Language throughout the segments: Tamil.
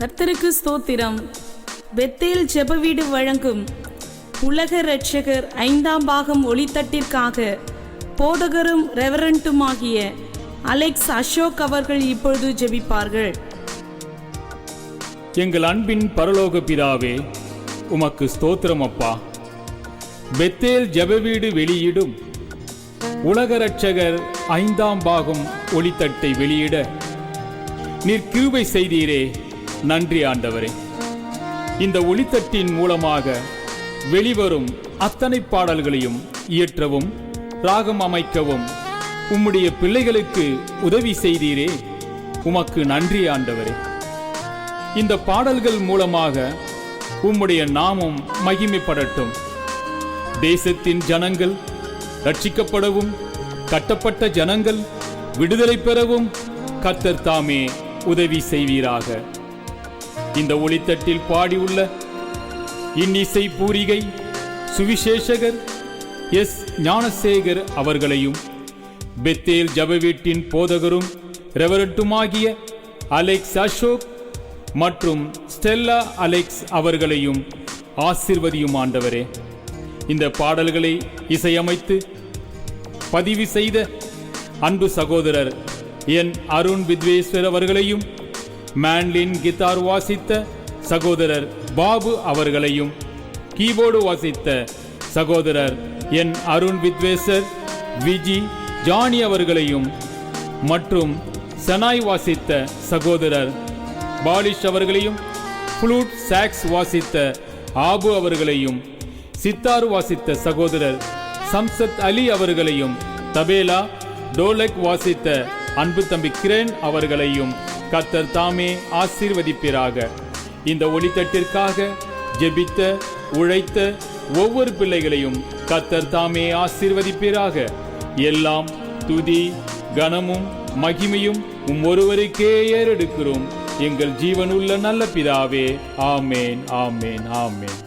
கர்த்தருக்கு ஸ்தோத்திரம். பெத்தேல் ஜெபவீடு வழங்கும் உலக இரட்சகர் 5ஆம் பாகம் ஒளித்தட்டிற்காக போதகரும் ரெவரண்ட்டுமாகிய அலெக்ஸ் அசோக் அவர்கள் இப்பொழுது ஜெபிப்பார்கள். எங்கள் அன்பின் பரலோக பிதாவே, உமக்கு ஸ்தோத்திரம் அப்பா. பெத்தேல் ஜெபவீடு வெளியிடும் உலக இரட்சகர் 5ஆம் பாகம் ஒளித்தட்டை வெளியிட நீர் கிருபை செய்தீரே, நன்றி ஆண்டவரே. இந்த ஒளித்தட்டின் மூலமாக வெளிவரும் அத்தனை பாடல்களையும் இயற்றவும் ராகம் அமைக்கவும் உம்முடைய பிள்ளைகளுக்கு உதவி செய்தீரே, உமக்கு நன்றி ஆண்டவரே. இந்த பாடல்கள் மூலமாக உம்முடைய நாமம் மகிமைப்படட்டும். தேசத்தின் ஜனங்கள் ரட்சிக்கப்படவும், கட்டப்பட்ட ஜனங்கள் விடுதலை பெறவும் கர்த்தர் தாமே உதவி செய்வீராக. இந்த ஒளித்தட்டில் பாடியுள்ள இன்னிசை பூரிகை சுவிசேஷகர் எஸ் ஞானசேகர் அவர்களையும், பெத்தேல் ஜெபவீட்டின் போதகரும் ரெவரண்ட்டுமாகிய அலெக்ஸ் அசோக் மற்றும் ஸ்டெல்லா அலெக்ஸ் அவர்களையும் ஆசீர்வதியும் ஆண்டவரே. இந்த பாடல்களை இசையமைத்து பதிவு செய்த அன்பு சகோதரர் என் அருண் வித்வேஸ்வர் அவர்களையும், மேன்லின் கிட்டார் வாசித்த சகோதரர் பாபு அவர்களையும், கீபோர்டு வாசித்த சகோதரர் என் அருண் வித்வேஸ்வர் விஜி ஜானி அவர்களையும், மற்றும் சனாய் வாசித்த சகோதரர் பாலிஷ் அவர்களையும், ஃப்ளூட் சாக்ஸ் வாசித்த ஆபு அவர்களையும், சித்தார் வாசித்த சகோதரர் சம்சத் அலி அவர்களையும், தபேலா டோலக் வாசித்த அன்பு தம்பி கிரேன் அவர்களையும் கர்த்தர் தாமே ஆசீர்வதிப்பீராக. இந்த ஒளித்தட்டிற்காக ஜெபித்த உழைத்த ஒவ்வொரு பிள்ளைகளையும் கர்த்தர் தாமே ஆசீர்வதிப்பீராக. எல்லாம் துதி கனமும் மகிமையும் ஒருவருக்கே ஏறெடுக்கிறோம் எங்கள் ஜீவனுள்ள நல்ல பிதாவே. ஆமேன், ஆமேன், ஆமேன்.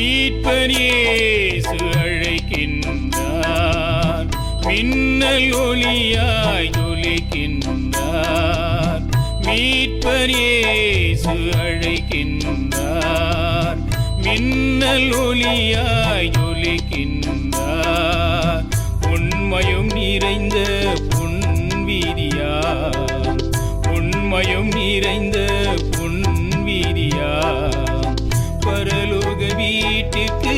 மீட்பர் இயேசு அழைக்கின்றார், மின்னல் ஒளியாய் ஜொலிக்கின்றார். மீட்பர் இயேசு அழைக்கின்றார், மின்னல் ஒளியாய் ஜொலிக்கின்றார். உண்மையும் நிறைந்த பொன்வீதியாம், உண்மையும் நிறைந்த பொன்வீதியாம் பரலோக வீட்டிற்கு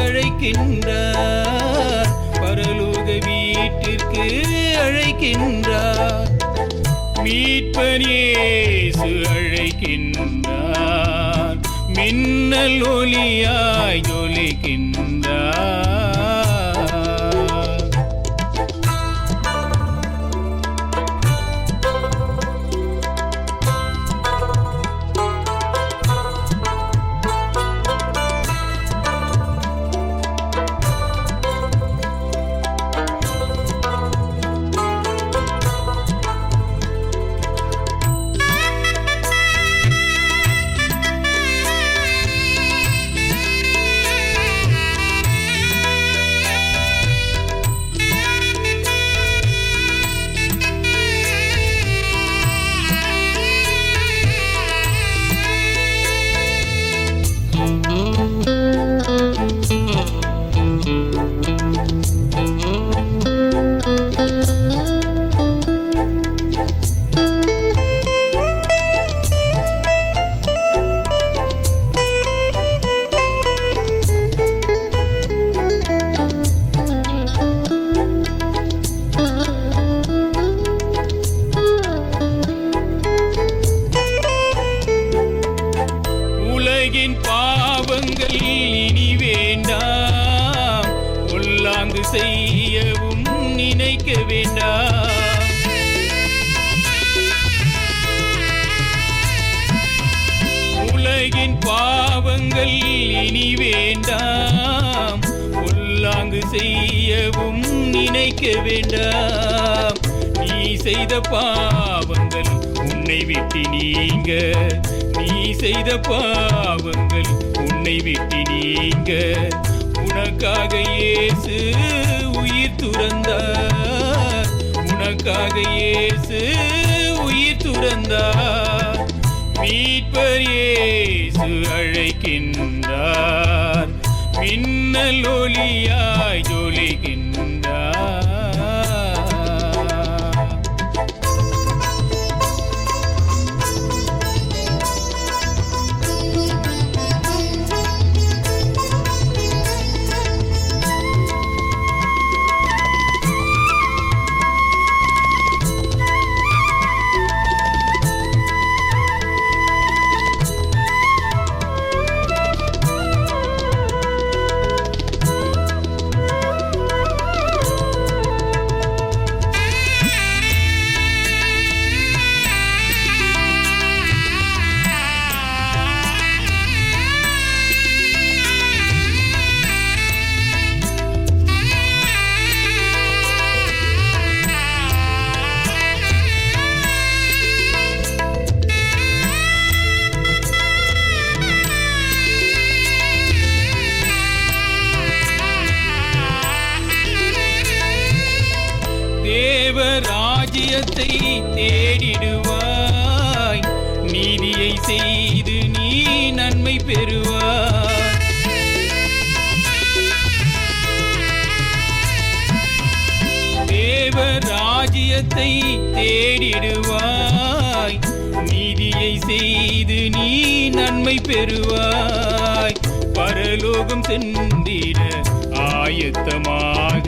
அழைக்கின்றார், பரலோக வீட்டிற்கு அழைக்கின்றார். மீட்பர் இயேசு அழைக்கின்றார், மின்னல் ஒளியாய் ஜொலிக்கின்றார். பாவங்கள் இனி வேண்டாம், பொல்லாங்கு செய்யவும் நினைக்க வேண்டாம். நீ செய்த பாவங்கள் உன்னை விட்டு நீங்க, நீ செய்த பாவங்கள் உன்னை விட்டு நீங்க. உனக்காக இயேசு உயிர் துறந்தார், உனக்காக இயேசு உயிர் துறந்தார். மீட்பர் இயேசு அழைக்கின்றார், மின்னல் ஒளியாய் ஜொலிக்கின்றார். ராஜ்யத்தை தேடிடுவாய், நீதியை செய்து நீ நன்மை பெறுவாய். தேவ ராஜ்யத்தை தேடிடுவாய், நீதியை செய்து நீ நன்மை பெறுவாய். பரலோகம் சென்றிட ஆயத்தமாக,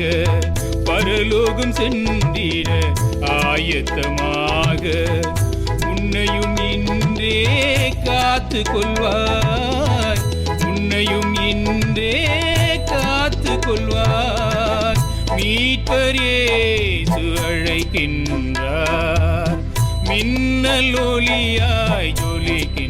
பரலோகம் சென்றிட ஆயத்தமாக. உன்னையும் இன்றே காத்து கொள்வாய், உன்னையும் இன்றே காத்து கொள்வாய். மீட்பர் இயேசு அழைக்கின்றார், மின்னல் ஒளியாய் ஜொலிக்கின்றார்.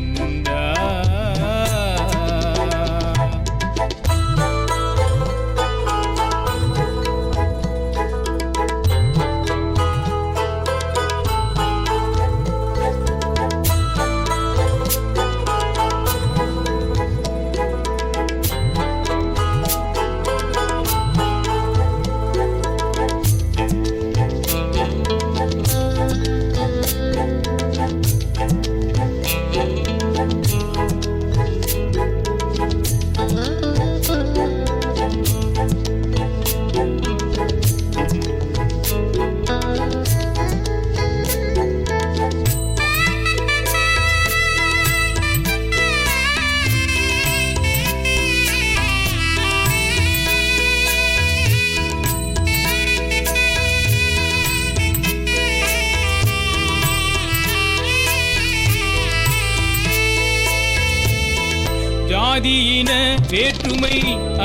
ஜாதியின வேற்றுமை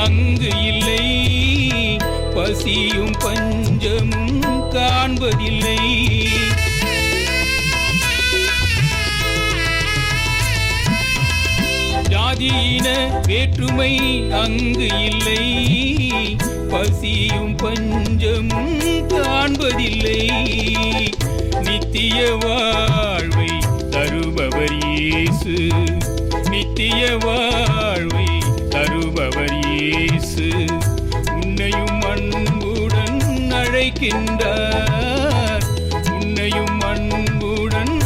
அங்கு இல்லை, பசியும் பஞ்சமும் காண்பதில்லை. ஜாதியின வேற்றுமை அங்கு இல்லை, பசியும் பஞ்சமும் காண்பதில்லை. நித்திய வாழ்வை தருபவர் இயேசு, நித்திய வாழ்வை தருபவர் இயேசு. உன்னையும் அன்புடன் அழைக்கின்றார், உன்னையும் அன்புடன்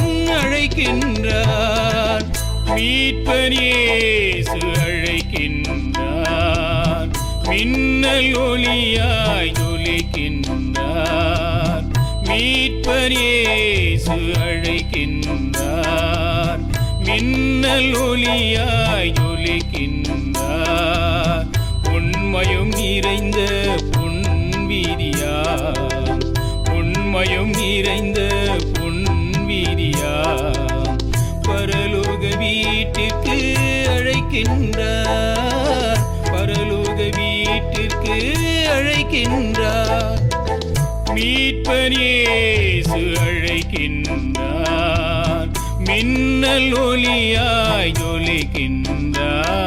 அழைக்கின்றார். மீட்பர் இயேசு அழைக்கின்றார், மின்னல் ஒளியாய் ஜொலிக்கின்றார். மீட்பர் இயேசு அழைக்கின்றார், மின்னல் ஒளியாய் ஜொலிக்கின்றார். உண்மையும் நிறைந்த பொன் வீதியா, உண்மையும் நிறைந்த பொன் வீதியா, பரலோக வீட்டிற்கு அழைக்கின்றார், பரலோக வீட்டிற்கு அழைக்கின்றார். மீட்பர் இயேசு அழைக்கின்றார், மின்னல் ஒளியாய் ஜொலிக்கின்றார்.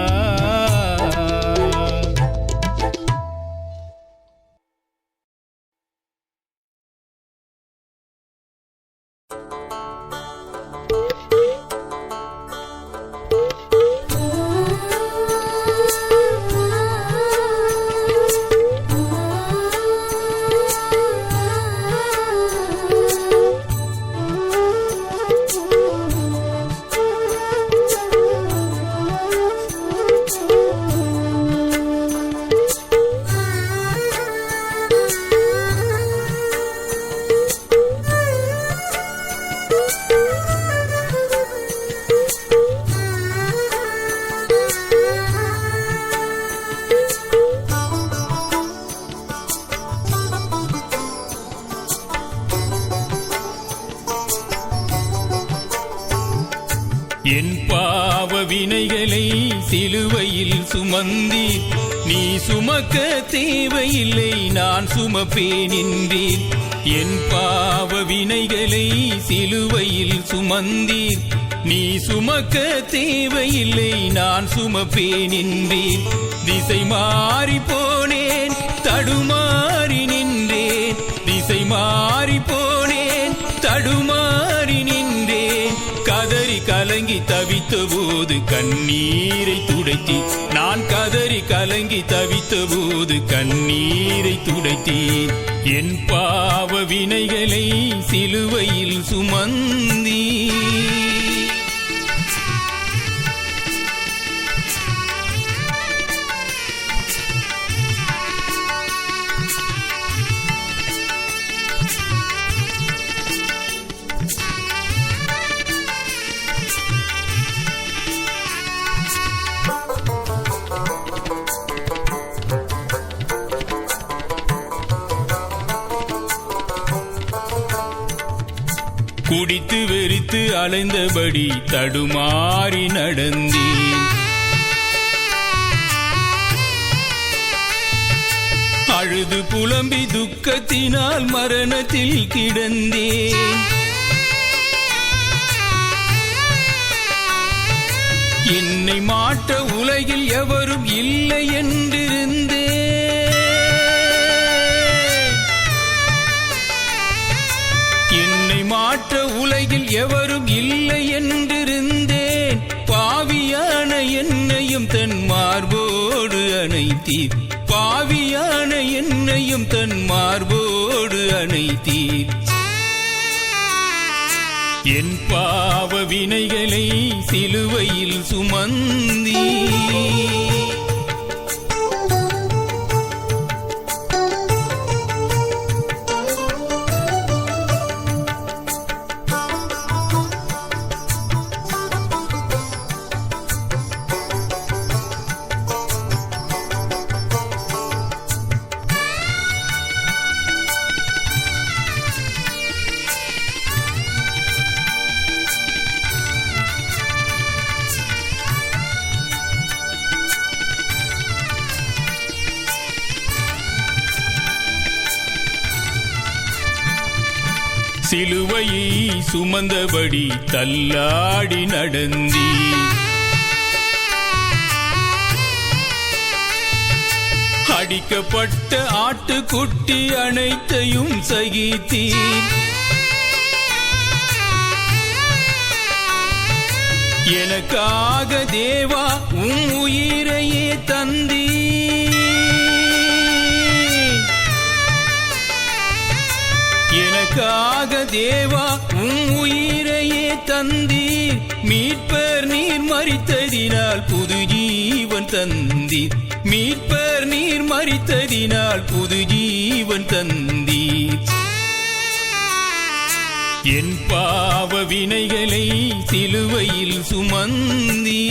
என் பாவ வினைகளை சிலுவையில் சுமந்தீர், நீ சுமக்க தேவையில்லை நான் சுமப்பேன் என்றீர். என் பாவ வினைகளை சிலுவையில் சுமந்தீர், நீ சுமக்க தேவையில்லை நான் சுமப்பேன் என்றீர். திசை மாறி போனேன் தடுமாறி நின்றேன், திசை மாறி போனேன் தடுமாறி நின்றேன். கதறி கலங்கி தவித்த போது கண்ணீரை துடைத்தி, நான் கதறி கலங்கி தவித்த போது கண்ணீரை துடைத்தி. என் பாவ வினைகளை சிலுவையில் சுமந்தீ. குடித்து வெறித்து அலைந்தபடி தடுமாறி நடந்தேன், அழுது புலம்பி துக்கத்தினால் மரணத்தில் கிடந்தேன். என்னை மாற்ற உலகில் எவரும் இல்லை என்றிருந்தேன். என்னை மாற்ற உலகில் எவரும் இல்லை என்றிருந்தேன். பாவியான என்னையும் தன் மார்போடு அணைத்தீர், பாவியான என்னையும் தன் மார்போடு அணைத்தீர். என் பாவ வினைகளை சிலுவையில் சுமந்தீ. சிலுவையை சுமந்தபடி தள்ளாடி நடந்தீ. அடிக்கப்பட்ட ஆட்டுக்குட்டி அனைத்தையும் சகித்தீர். எனக்காக தேவா உம் உயிரையே தந்தீர். எனக்காக தேவா உம் உயிரையே தந்தீர். மீட்பர் நீர் மரித்ததினால் புது ஜீவன் தந்தீர், மீட்பர் நீர் மரித்ததினால் புது ஜீவன் தந்தீர். என் பாவ வினைகளை சிலுவையில் சுமந்தீ.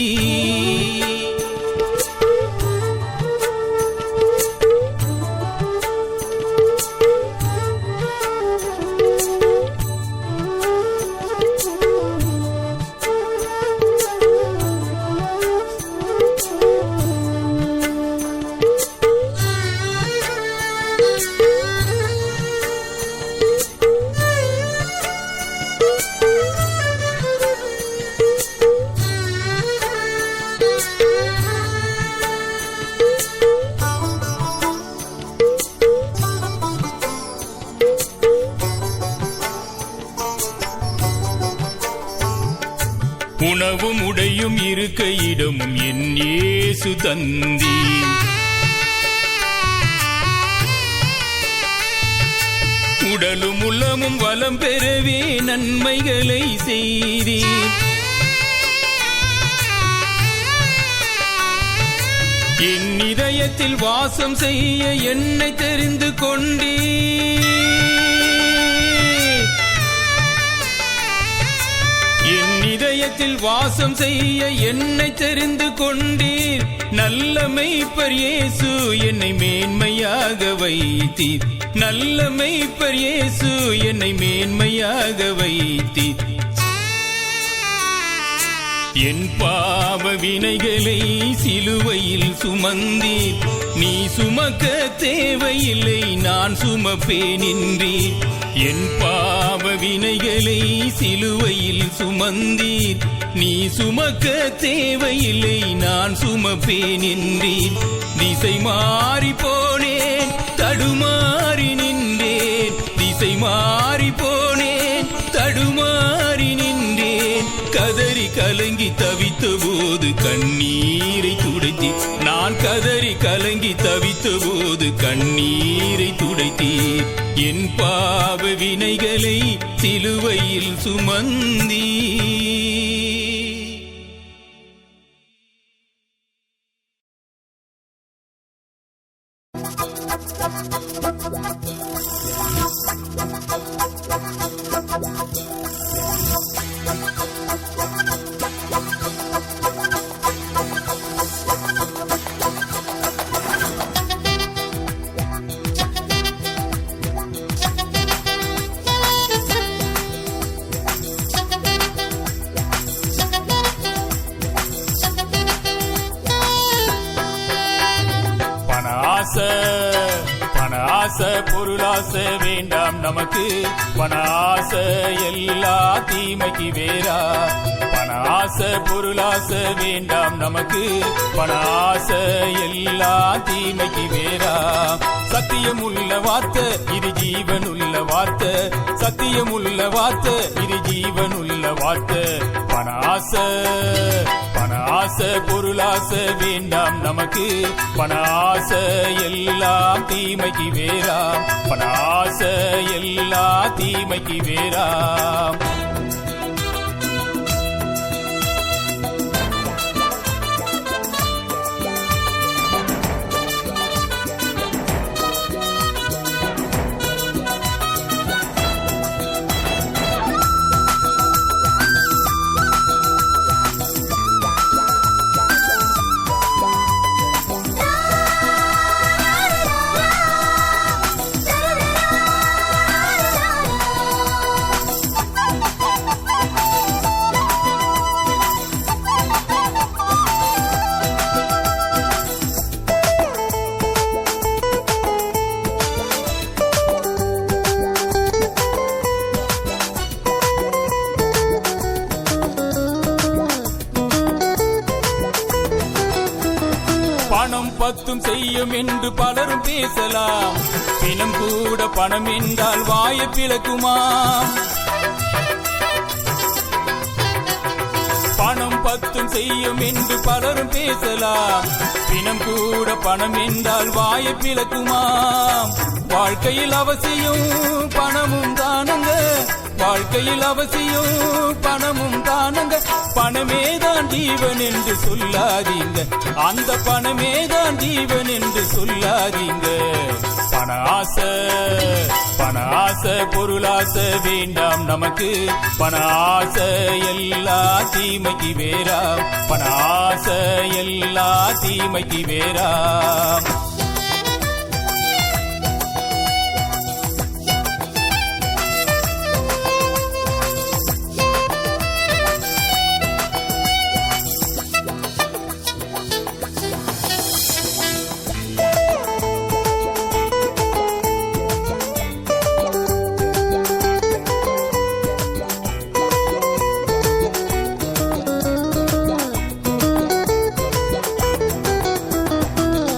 உணவும் உடையும் இருக்க இடமும் என் இயேசு தந்தீர். உடலும் உள்ளமும் வளம் பெறவே நன்மைகளை செய்தீர். என் இதயத்தில் வாசம் செய்ய என்னை தெரிந்து கொண்டீர். என் இதயத்தில் வாசம் செய்ய என்னை தெரிந்து கொண்டீர். நல்ல மேய்ப்பர் இயேசு என்னை மேன்மையாக வைத்தீர். நல்ல மேய்ப்பர் இயேசு என்னை மேன்மையாக வைத்தீர். என் பாவ வினைகளை சிலுவையில் சுமந்தீர். நீ சுமக்க தேவையில்லை, நான் சுமப்பேன் என்றீர். என் பாவ வினைகளை சிலுவையில் சுமந்தீர். நீ சுமக்க தேவையில்லை, நான் சுமப்பேன் என்றீர். திசை மாறி போனேன், தடுமாறி நின்றேன். திசை மாறி போனேன், தடுமாறி நின்றேன். கதறி கலங்கி தவித்த போது கண்ணீரை துடைத்தி. நான் கதறி கலங்கி தவித்த போது கண்ணீரை துடைத்தி. என் பாவ வினைகளை சிலுவையில் சுமந்தீ. பண ஆசை பொருளாசை வேண்டாம் நமக்கு. பண ஆசை எல்லா தீமைக்கு வேறா. பண ஆசை பொருளாசை வேண்டாம் நமக்கு. பண ஆசை எல்லா தீமைக்கு வேறா. சத்தியமுள்ள வார்த்தை இது ஜீவனுள்ள வார்த்தை. சத்தியமுள்ள வார்த்தை இது ஜீவனுள்ள வார்த்தை. பண ஆசை பொருளாசை வேண்டாம் நமக்கு. பண ஆசை எல்லாம் தீமைக்கு வேறா. பண ஆசை எல்லா தீமைக்கு வேறா. பணம் பத்தும் செய்யும் என்று பலரும் பேசலாம். பிணம் கூட பணம் என்றால் வாயை பிளக்குமா? பணம் பத்தும் செய்யும் என்று பலரும் பேசலாம். பிணம் கூட பணம் என்றால் வாயை பிளக்குமா? வாழ்க்கையில் அவசியம் பணமும் தானங்க. வாழ்க்கையில் அவசியம் பணமும் தானங்க. பணமே தான் ஜீவன் என்று சொல்லாதீங்க. அந்த பணமே தான் ஜீவன் என்று சொல்லாதீங்க. பண ஆசை பொருளாசை வேண்டாம் நமக்கு. பண ஆசை எல்லா தீமைக்கு வேறா. பண ஆசை எல்லா தீமைக்கு வேறா.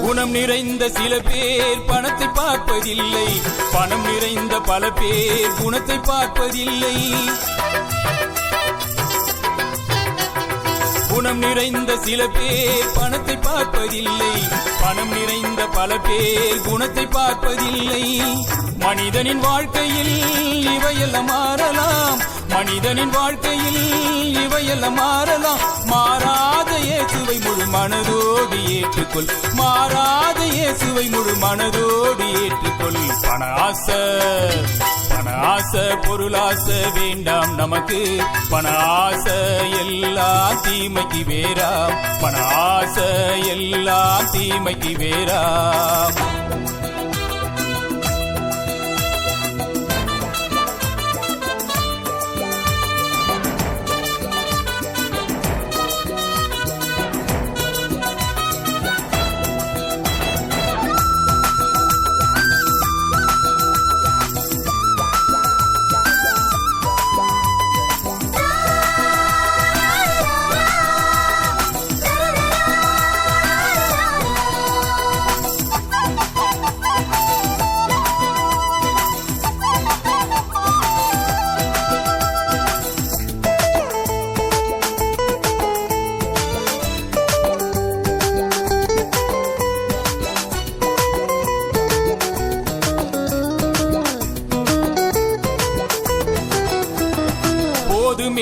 குணம் நிறைந்த சில பேர் பணத்தை பார்ப்பதில்லை. பணம் நிறைந்த பல பேர் குணத்தை பார்ப்பதில்லை. குணம் நிறைந்த சில பேர் பணத்தை பார்ப்பதில்லை, பணம் நிறைந்த பல பேர் குணத்தை பார்ப்பதில்லை. மனிதனின் வாழ்க்கையில் இவையெல்லாம் மாறலாம், மனிதனின் வாழ்க்கையில் இவையெல்லாம் மாறலாம். மாறாத இயேசுவை முழு மனதோடு ஏற்றுக்கொள், மாறாத இயேசுவை முழு மனதோடு ஏற்றுக்கொள். பண ஆசை, பண ஆசை, பொருளாசை வேண்டாம் நமக்கு. பண ஆசை எல்லாம் தீமைக்கு வேறாம், பண ஆசை எல்லாம் தீமைக்கு வேறாம்.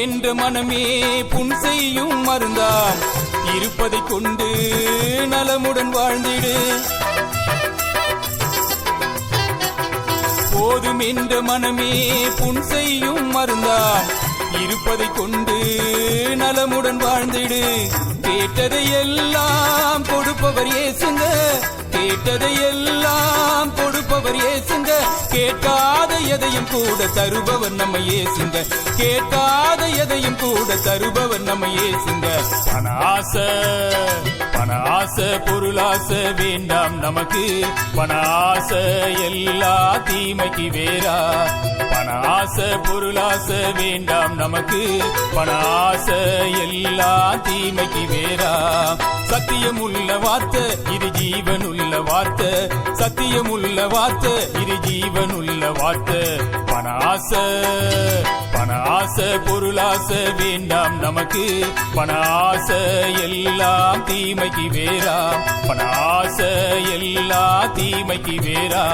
என்ற மனமே புன் செய்யும் மருந்தாம், இருப்பதை கொண்டு நலமுடன் வாழ்ந்திடு. போதும் என்ற மனமே புன் செய்யும் மருந்தாம், இருப்பதை கொண்டு நலமுடன் வாழ்ந்திடு. கேட்டதை எல்லாம் கொடுப்பவர் இயேசுங்க, கேட்டதை எல்லாம் கொடுப்பவர் இயேசுங்க. கேட்காத எதையும் கூட தருபவர் நம்ம இயேசுங்க, கேட்காத எதையும் கூட தருபவர் நம்ம இயேசுங்க. பண ஆசை, பண ஆசை, பொருளாசை வேண்டாம் நமக்கு. பண ஆசை எல்லா தீமைக்கு வேறா, பண ஆசை பொருளாசை வேண்டாம் நமக்கு. பண ஆசை எல்லா தீமைக்கு வேறா. சத்தியமுள்ள வார்த்தை இது ஜீவனுள்ள வார்த்தை, சத்தியமுள்ள வார்த்தை இது ஜீவனுள்ள வார்த்தை. பண ஆசை, பண ஆசை, பொருளாசை வேண்டாம் நமக்கு. பண ஆசை எல்லாம் தீமைக்கு வேறா, பண ஆசை எல்லா தீமைக்கு வேறா.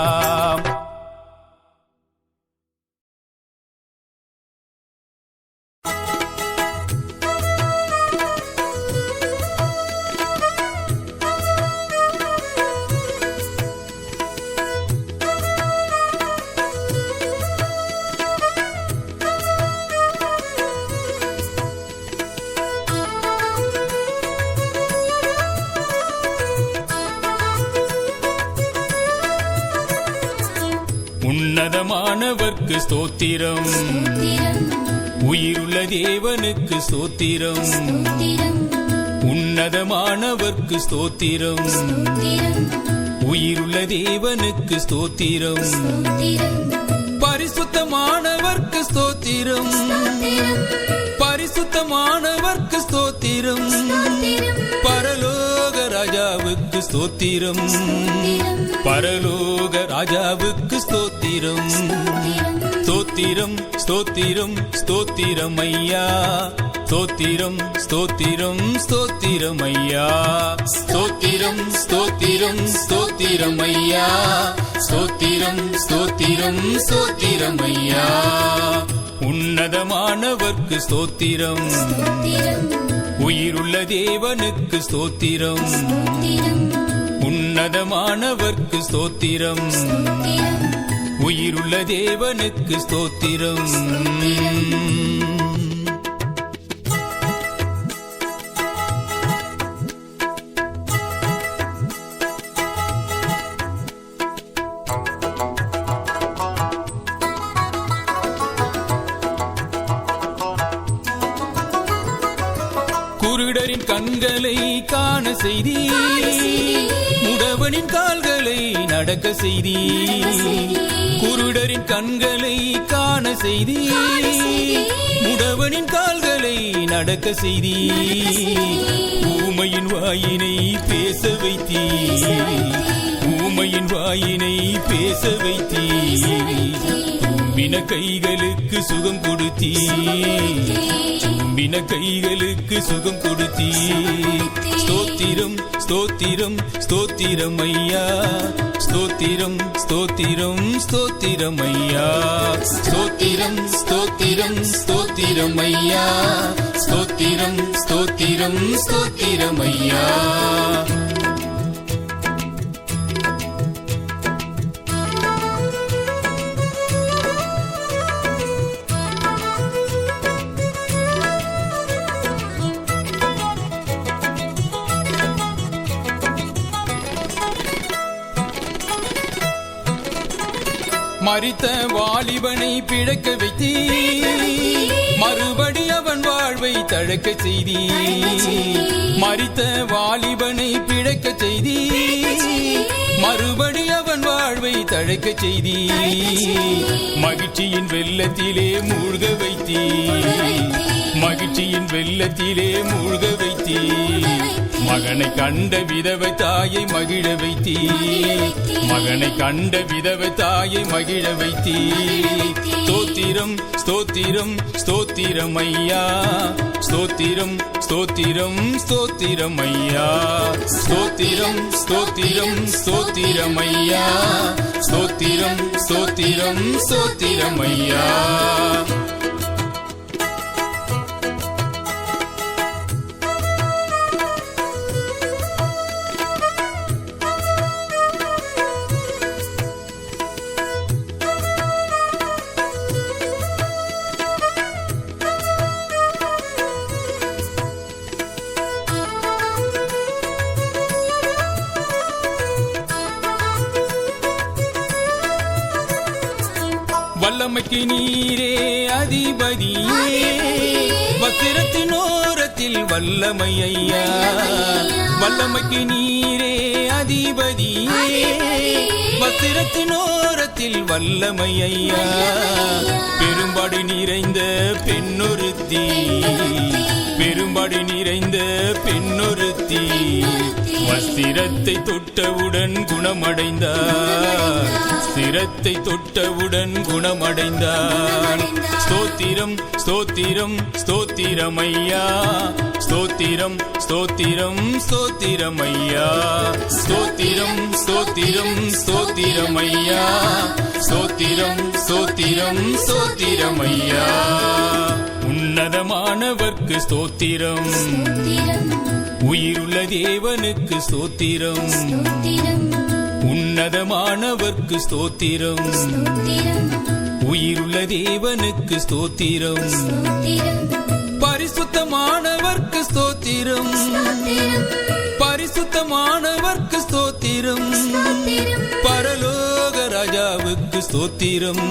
உன்னதமானவர்க்கு ஸ்தோத்திரம், உயிருள்ள தேவனுக்கு ஸ்தோத்திரம். உன்னதமானவர்க்கு ஸ்தோத்திரம், உயிருள்ள தேவனுக்கு ஸ்தோத்திரம். பரிசுத்தமானவர்க்கு ஸ்தோத்திரம், பரிசுத்தமானவர்க்கு ஸ்தோத்திரம். பரலோக ராஜாவுக்கு ஸ்தோத்திரம், பரலோக ராஜாவுக்கு ஸ்தோத்திரம். ஸ்தோத்திரம், ஸ்தோத்திரம், ஸ்தோத்திரம் ஐயா, ஸ்தோத்திரம், ஸ்தோத்திரம், ஸ்தோத்திரம் ஐயா. ஸ்தோத்திரம், ஸ்தோத்திரம், ஸ்தோத்திரம் ஐயா, ஸ்தோத்திரம், ஸ்தோத்திரம், ஸ்தோத்திரம் ஐயா. உன்னதமானவர்க்கு ஸ்தோத்திரம், உயிருள்ள தேவனுக்கு ஸ்தோத்திரம். உன்னதமானவர்க்கு ஸ்தோத்திரம், உயிருள்ள தேவனுக்கு ஸ்தோத்திரம். குருடரின் கண்களை காண செய்தி, முடவனின் கால்களை நடக்க செய்தி. குருடரின் கண்களை காண செய்தி, முடவனின் கால்களை நடக்க செய்தி. ஊமையின் வாயினை பேச வைத்தீ, ஊமையின் வாயினை பேச வைத்தீ. தும்பின கைகளுக்கு சுகம் கொடுத்தீ, நம்பின கைகளுக்கு சுகம் கொடுத்தீ. ஸ்தோத்திரம் ஸ்தோத்திரம் ஸ்தோத்திரம் ஐயா, ஸ்தோத்திரம் ஸ்தோத்திரம் ஸ்தோத்திரம் ஐயா, ஸ்தோத்திரம் ஸ்தோத்திரம் ஸ்தோத்திரம் ஐயா, ஸ்தோத்திரம் ஸ்தோத்திரம் ஸ்தோத்திரம் ஐயா. மரித்த வாலிபனை பிழைக்க வைத்தீ, மறுபடி அவன் வாழ்வை தழைக்க செய்தீ. மரித்த வாலிபனை பிழைக்க செய்தீ, மறுபடி அவன் வாழ்வை தழைக்க செய்தீ. மகிழ்ச்சியின் வெள்ளத்திலே மூழ்க வைத்தீ, மகிழ்ச்சியின் வெள்ளத்திலே மூழ்க வைத்தீ. மகனை கண்ட விதவை தாயை மகிழ வைத்தீ, மகனை கண்ட விதவை தாயை மகிழ வைத்தீ. ஸ்தோத்திரம் ஸ்தோத்திரம் ஸ்தோத்திரம் ஐயா, ஸ்தோத்திரம் ஸ்தோத்திரம் ஸ்தோத்திரம் ஐயா, ஸ்தோத்திரம் ஸ்தோத்திரம் ஸ்தோத்திரம் ஐயா, ஸ்தோத்திரம் ஸ்தோத்திரம் ஸ்தோத்திரம் ஐயா. வல்லமைக்கு நீரே அதிபதியே, வஸ்திரத்தின் ஓரத்தில் வல்லமை ஐயா. வல்லமைக்கு நீரே அதிபதியே, வஸ்திரத்தின் ஓரத்தில் வல்லமை ஐயா. பெரும்பாடு நிறைந்த பெண்ணொருத்தி, பெரும்பாடு நிறைந்த பெண்ணொருத்தி, வஸ்திரத்தை தொட்டவுடன் குணமடைந்தார், வஸ்திரத்தை தொட்டவுடன் குணமடைந்தார். ஸ்தோத்திரம் ஸ்தோத்திரம் ஸ்தோத்திரம் ஐயா, ஸ்தோத்திரம் ஸ்தோத்திரம் ஸ்தோத்திரம் ஐயா, ஸ்தோத்திரம் ஸ்தோத்திரம் ஸ்தோத்திரம் ஐயா, ஸ்தோத்திரம் ஸ்தோத்திரம் ஸ்தோத்திரம் ஐயா. உன்னதமானவர்க்கு ஸ்தோத்திரம், உயிருள்ள தேவனுக்கு ஸ்தோத்திரம், உன்னதமானவர்க்கு ஸ்தோத்திரம், உயிருள்ள தேவனுக்கு ஸ்தோத்திரம். பரிசுத்தமானவர்க்கு ஸ்தோத்திரம், பரிசுத்தமானவர்க்கு ஸ்தோத்திரம். பரலோக ராஜாவுக்கு ஸ்தோத்திரம்,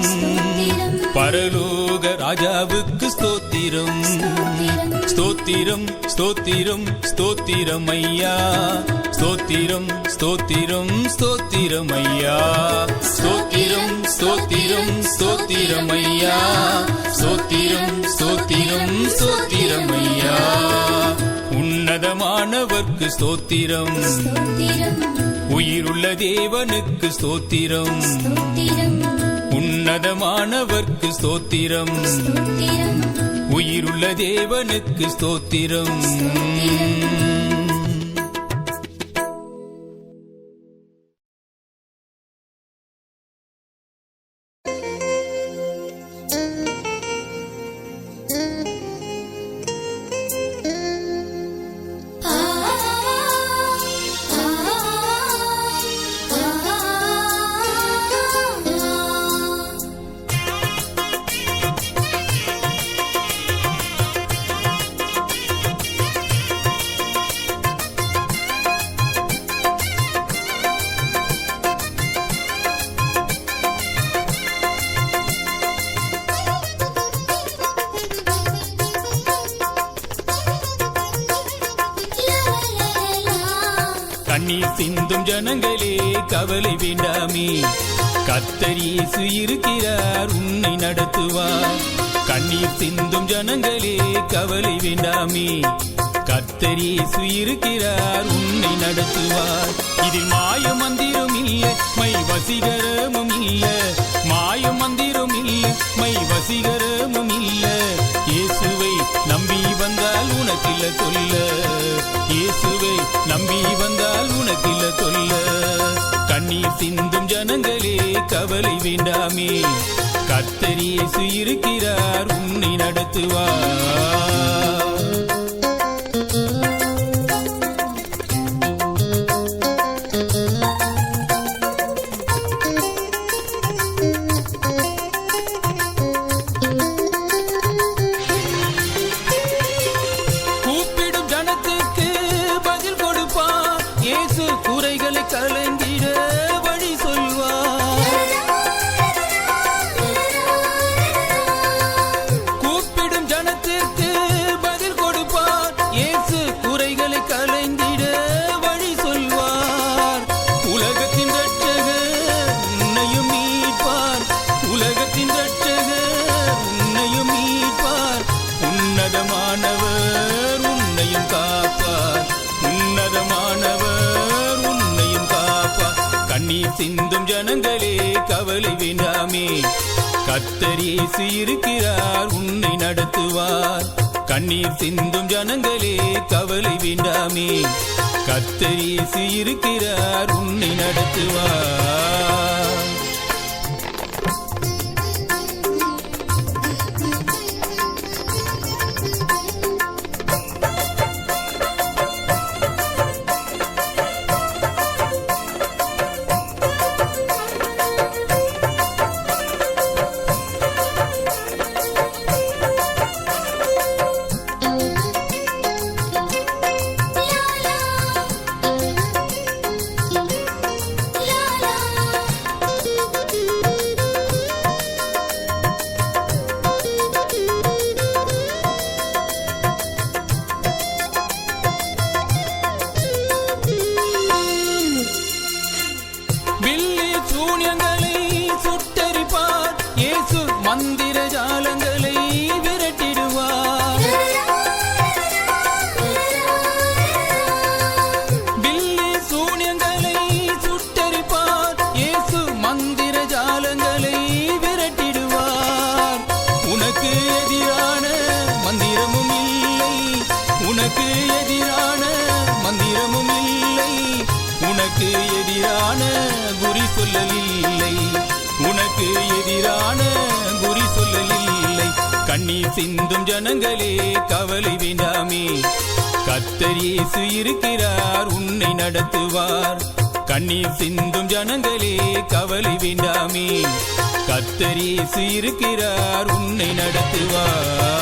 பரலோக ராஜாவுக்கு ஸ்தோத்திரம். ஸ்தோத்திரம் ஸ்தோத்திரம் ஸ்தோத்திரம் ஐயா, ஸ்தோத்திரம் ஸ்தோத்திரம் ஸ்தோத்திரம் ஐயா, ஸ்தோத்திரம் ஸ்தோத்திரம் ஸ்தோத்திரம் ஐயா, ஸ்தோத்திரம் ஸ்தோத்திரம் ஸ்தோத்திரம் ஐயா. உன்னதமானவர்க்கு ஸ்தோத்திரம், உயிருள்ள தேவனுக்கு ஸ்தோத்திரம், உன்னதமானவர்க்கு ஸ்தோத்திரம், உயிருள்ள தேவனுக்கு ஸ்தோத்திரம். கண்ணீர் சிந்தும் ஜனங்களே கவலை வேண்டாமே, கர்த்தர் இயேசு இருக்கிறார் உன்னை நடத்துவார். கண்ணீர் சிந்தும் ஜனங்களே கவலை வேண்டாமே, கர்த்தர் இயேசு இருக்கிறார் உன்னை நடத்துவார். இதில் மாய மந்திரம் இல்ல, மை வசீகரமும் இல்ல, மாய மந்திரம் இல்ல, மை வசீகரமும் இல்ல. இயேசுவை நம்பி வேண்டாமே, கர்த்தர் இயேசு இருக்கிறார் உன்னை நடத்துவார். குறைகளை கலங்கிட வழி சொல்வார். கூப்பிடும் ஜனத்திற்கு பதில் கொடுப்பார். இயேசு குறைகளை கலங்கிட வழி சொல்வார். உலகத்தின் இரட்சகர் உன்னையும் மீட்பார். உலகத்தின் இரட்சகர் உன்னையும் மீட்பார். உன்னதமானவர் உன்னையும் காப்பார். உன்னதமானவர் கண்ணீர் சிந்தும் ஜனங்களே கவலை வேண்டாமே, கர்த்தர் இயேசு இருக்கிறார் உன்னை நடத்துவார். கண்ணீர் சிந்தும் ஜனங்களே கவலை வேண்டாமே, கர்த்தர் இயேசு இருக்கிறார் உன்னை நடத்துவார். மந்திர ஜாலங்களை விரட்டிடுவார். பில்லி சூனியங்களை சுட்டரிப்பார். இயேசு மந்திர ஜாலங்களை விரட்டிடுவார். உனக்கு எதிரான மந்திரமும் இல்லை, உனக்கு எதிரான மந்திரமும் இல்லை, உனக்கு எதிரான குறி சொல்லலில்லை, உனக்கு எதிரான குறி சொல்லலில்லை. கண்ணீர் சிந்தும் ஜனங்களே கவலை வேண்டாமே, கர்த்தர் இயேசு இருக்கிறார் உன்னை நடத்துவார். கண்ணீர் சிந்தும் ஜனங்களே கவலை வேண்டாமே, கர்த்தர் இயேசு இருக்கிறார் உன்னை நடத்துவார்.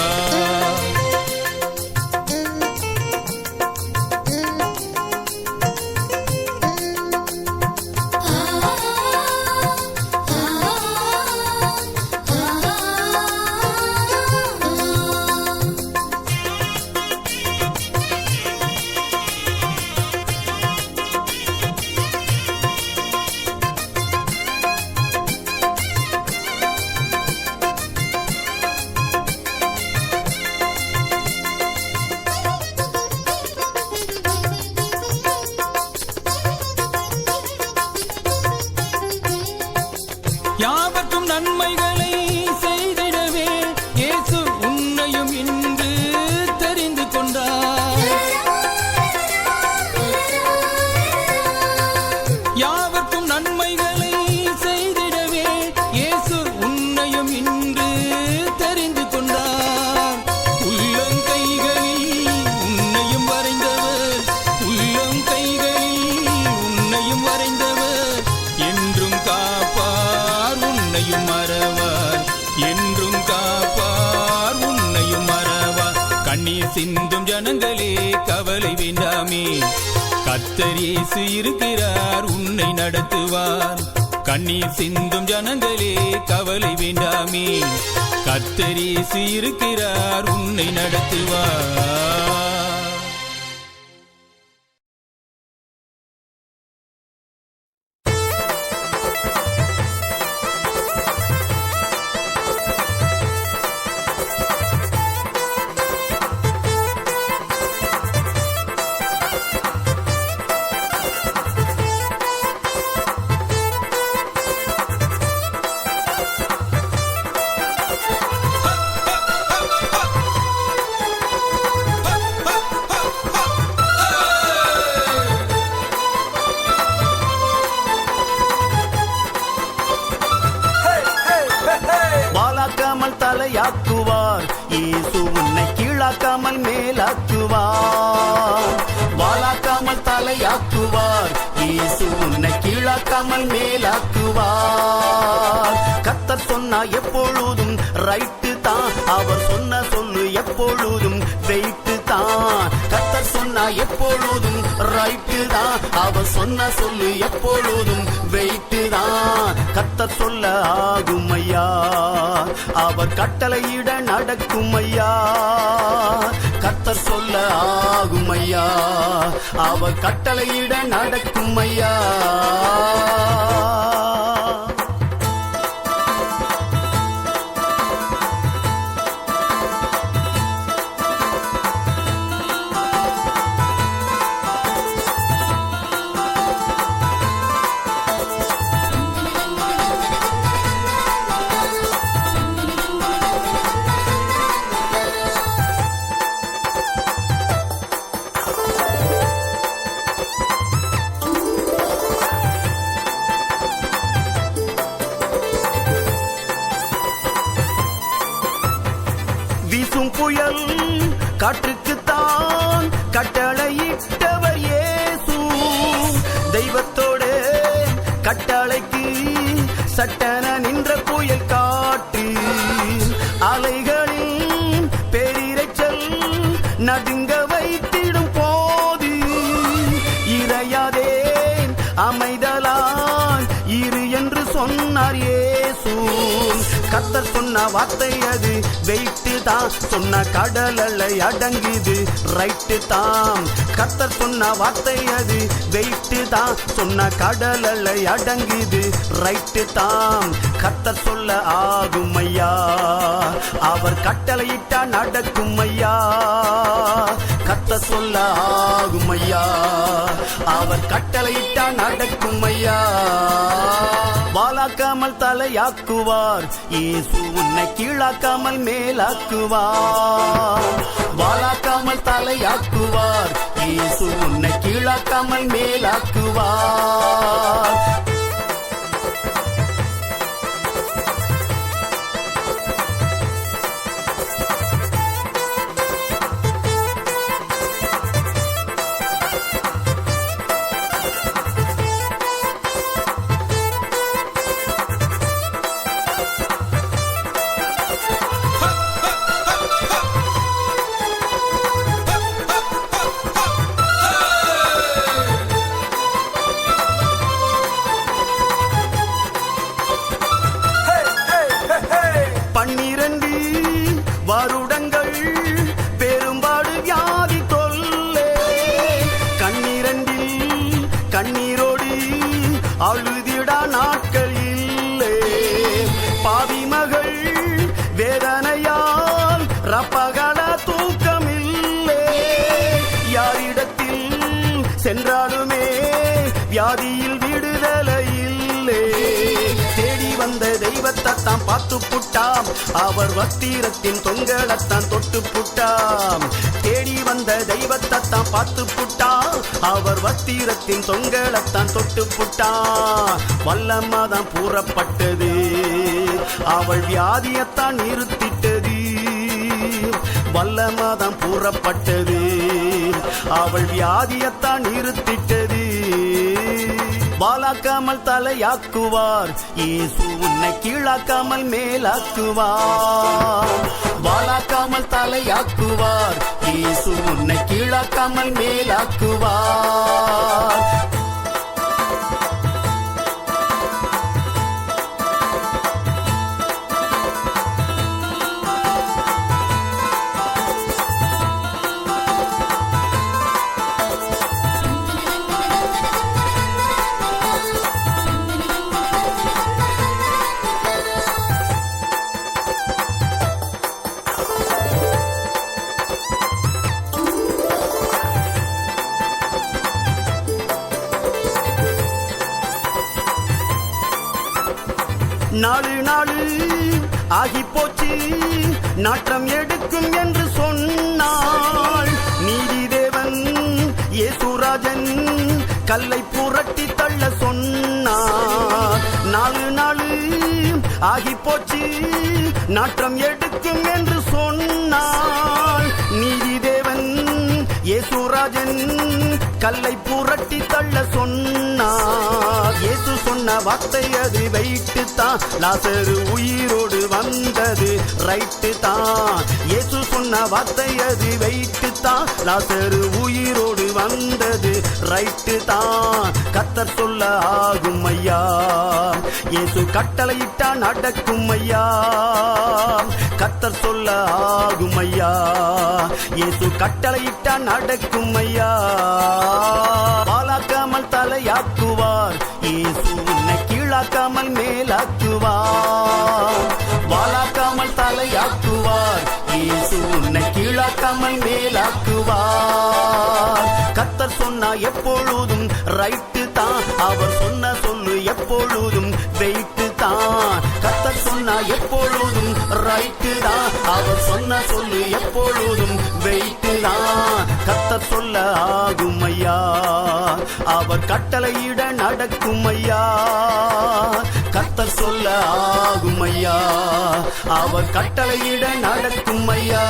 யாவர்க்கும் நன்மைகளை செய்திடவே இயேசு உன்னையும் இன்று தெரிந்து கொண்டார். யாவர்க்கும் நன்மைகளை செய்திடவே இயேசு உன்னையும் இன்று தெரிந்து கொண்டார். உள்ளங்கைகளில் உன்னையும் வரைந்தவர், உள்ளங்கைகளில் உன்னையும் வரைந்தவர் என்றும் காப்பார் உன்னையும் மறவார், என்றும் காப்பார் உன்னையும் மறவார். கண்ணீர் சிந்தும் ஜனங்களே கவலை வேண்டாமே, கர்த்தர் இயேசு இருக்கிறார் உன்னை நடத்துவார். கண்ணீர் சிந்தும் ஜனங்களே கவலை வேண்டாமே, கர்த்தர் இயேசு இருக்கிறார் உன்னை நடத்துவார். கீழாக்காமல் மேலாக்குவார். கர்த்தர் சொன்னா எப்பொழுதும் ரைட்டு தான், அவர் சொன்ன சொல்லு எப்பொழுதும் வெயிட்டு தான். கர்த்தர் சொன்னா எப்பொழுதும் ரைட்டு தான், அவர் சொன்ன சொல்லு எப்பொழுதும் வெயிட்டு தான். கர்த்தர் சொல்ல ஆகும் ஐயா, அவர் கட்டளையிட நடக்கும் ஐயா. கர்த்தர் சொல்ல ஆகும் ஐயா, அவர் கட்டளையிட நடக்கும் ஐயா. வீசும் புயல் காற்றுக்குத்தான் கட்டளையிட்டவர் இயேசு. தெய்வத்தோடு கட்டளைக்கு சட்டென நின்ற புயல் காற்று. அலைகளின் பேரிரைச்சல் நடுங்க வைத்திடும் போது இறையாதே அமைதலாய் இரு என்று சொன்னார் இயேசு. கர்த்தர் சொன்ன வார்த்தை அது வெயிட்டு தான், சொன்ன கடல் அலை அடங்குது ரைட்டு தான். கர்த்தர் சொன்ன வார்த்தை அது வெயிட்டு தான், சொன்ன கடல் அலை அடங்குது ரைட்டு தான். கர்த்தர் சொல்ல ஆகும் ஐயா, அவர் கட்டளையிட்டா நடக்கும் ஐயா. கர்த்தர் சொல்ல ஆகும் ஐயா, அவர் கட்டளையிட்டா நடக்கும் ஐயா. வாலாக்காமல் தலையாக்குவார் இயேசு, உன்னை கீழாக்காமல் மேலாக்குவார். வாலாக்காமல் தலையாக்குவார் இயேசு, உன்னை கீழாக்காமல் மேலாக்குவார். வருடங்கள் பெரும்பாடு வியாதி தொல்லே, கண்ணீரண்டில் கண்ணீரோடு அழுதிடா நாட்கள் இல்லை. பாவி மகள் வேதனையால் ரப்பகல தூக்கமில்லை. யாரிடத்தில் சென்றாலுமே வியாதியில் விடுதலை இல்லை. தேடி வந்த தெய்வத்தைத்தான் பார்த்து புட்டாம், அவர் வஸ்திரத்தின் தொங்கலத்தான் தொட்டு புட்டாம். தேடி வந்த தெய்வத்தைத்தான் பார்த்து புட்டாம், அவர் வஸ்திரத்தின் தொங்கலத்தான் தொட்டு புட்டாம். வல்லம்மாதான் கூறப்பட்டது, அவள் வியாதியத்தான் நிறுத்திட்டது. வல்லம்மாதான் கூறப்பட்டது, அவள் வியாதியத்தான் நிறுத்திட்டது. வாலாக்காமல் தலையாக்குவார் இயேசு, உன்னை கீழாக்காமல் மேலாக்குவார். வாலாக்காமல் தலையாக்குவார் இயேசு, உன்னை கீழாக்காமல் மேலாக்குவார். நாலு நாளு ஆகி போச்சு நாற்றம் எடுக்கும் என்று சொன்னாள். நீதி தேவன் இயேசுராஜன் கல்லை புரட்டி தள்ள சொன்னார். நாலு நாளு ஆகி போச்சு நாற்றம் எடுக்கும் என்று சொன்னாள். நீதி தேவன் இயேசுராஜன் கல்லை புரட்டி தள்ள சொன்னார். இயேசு சொன்ன வார்த்தை அது வெயிட்டு தான். லாசரு உயிரோடு வந்தது ரைட்டு தான். இயேசு சொன்ன வார்த்தை அது வெயிட்டு தான். லாசரு உயிரோடு வந்தது ரைட்டு தான். கர்த்தர் சொல்ல ஆகும் ஐயா, இயேசு கட்டளையிட்டா நடக்கும் ஐயா. கர்த்தர் சொல்ல ஆகும் ஐயா, இயேசு கட்டளையிட்டா நடக்கும் ஐயா. பாலாக்காமல் தலையாக்குவார் இயேசு, உன்னை கீழாக்காமல் மேலாக்குவார். வாலாக்காமல் தலையாக்குவார் இயேசு, உன்னை கீழாக்காமல் மேலாக்குவார். கர்த்தர் சொன்னா எப்பொழுதும் ரைட்டு தான். அவர் சொன்ன சொல்லு எப்பொழுதும் வெயிட்டு தான். கர்த்தர் சொன்னா எப்பொழுதும் ரைட்டு தான். அவர் சொன்ன சொல்லு எப்பொழுதும் வெயிட்டு தான். கர்த்தர் சொல்ல ஆகும் ஐயா, அவர் கட்டளையிட நடக்கும் ஐயா. கர்த்தர் சொல்ல ஆகும் ஐயா, அவர் கட்டளையிட நடக்கும் ஐயா.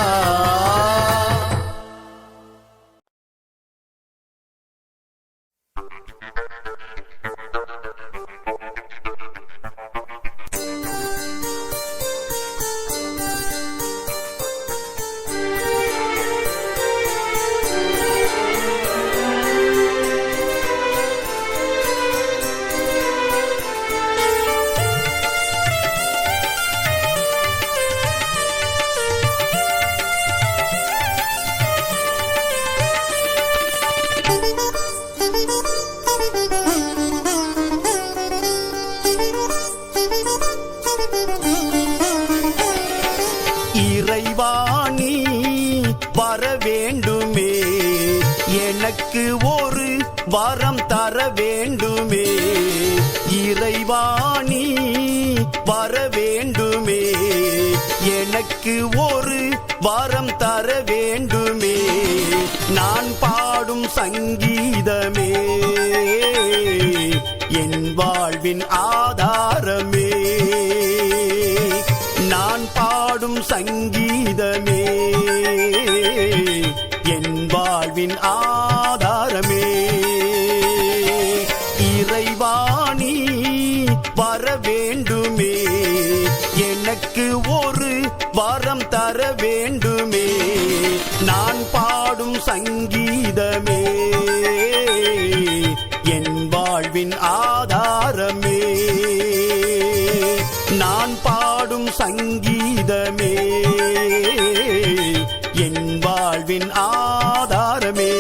இறைவாணி வர வேண்டுமே, எனக்கு ஒரு வரம் தர வேண்டுமே. இறைவாணி வர வேண்டுமே, எனக்கு ஒரு வரம் தர வேண்டுமே. நான் பாடும் சங்கீதமே, என் வாழ்வின் ஆதாரமே. நான் பாடும் சங்கீதமே, என் வாழ்வின் ஆதாரமே. இறைவாணி வர வேண்டுமே, எனக்கு ஒரு வரம் தர வேண்டுமே. நான் பாடும் சங்கீதமே, என் வாழ்வின் ஆதாரமே. நான் பாடும் சங்கீதமே, என் வாழ்வின் ஆதாரமே.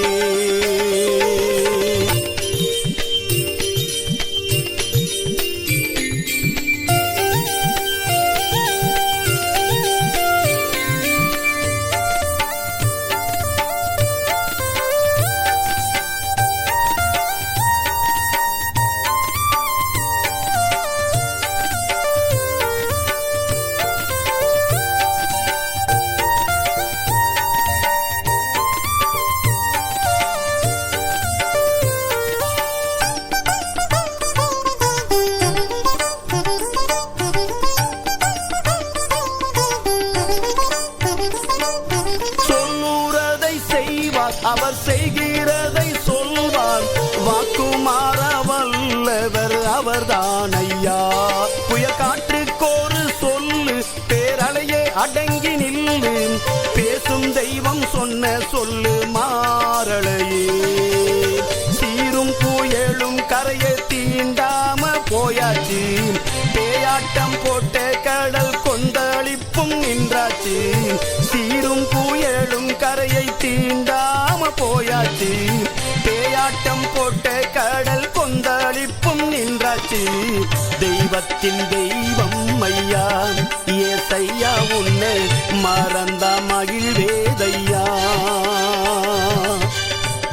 அவர் செய்கிறதை சொல்வார். வாக்குமாற வல்லவர் அவர்தான் ஐயா. புயல் காற்றுக்கோரு சொல்லு, பேரலையே அடங்கி நில்லு. பேசும் தெய்வம் சொன்ன சொல்லு மாறலையே. சீரும் புயலும் கரையை தீண்டாம போயாச்சு. பேயாட்டம் போட்ட கடல் கொந்தளிப்பும் நின்றாச்சு. சீரும் புயலும் கரையை தீண்டாம போயாச்சு. பேயாட்டம் போட்ட கடல் கொந்தளிப்பும் நின்றாச்சு. தெய்வத்தின் தெய்வம் ஐயா ஏசையா, உன்னை மறந்த மகிழ்வேதையா.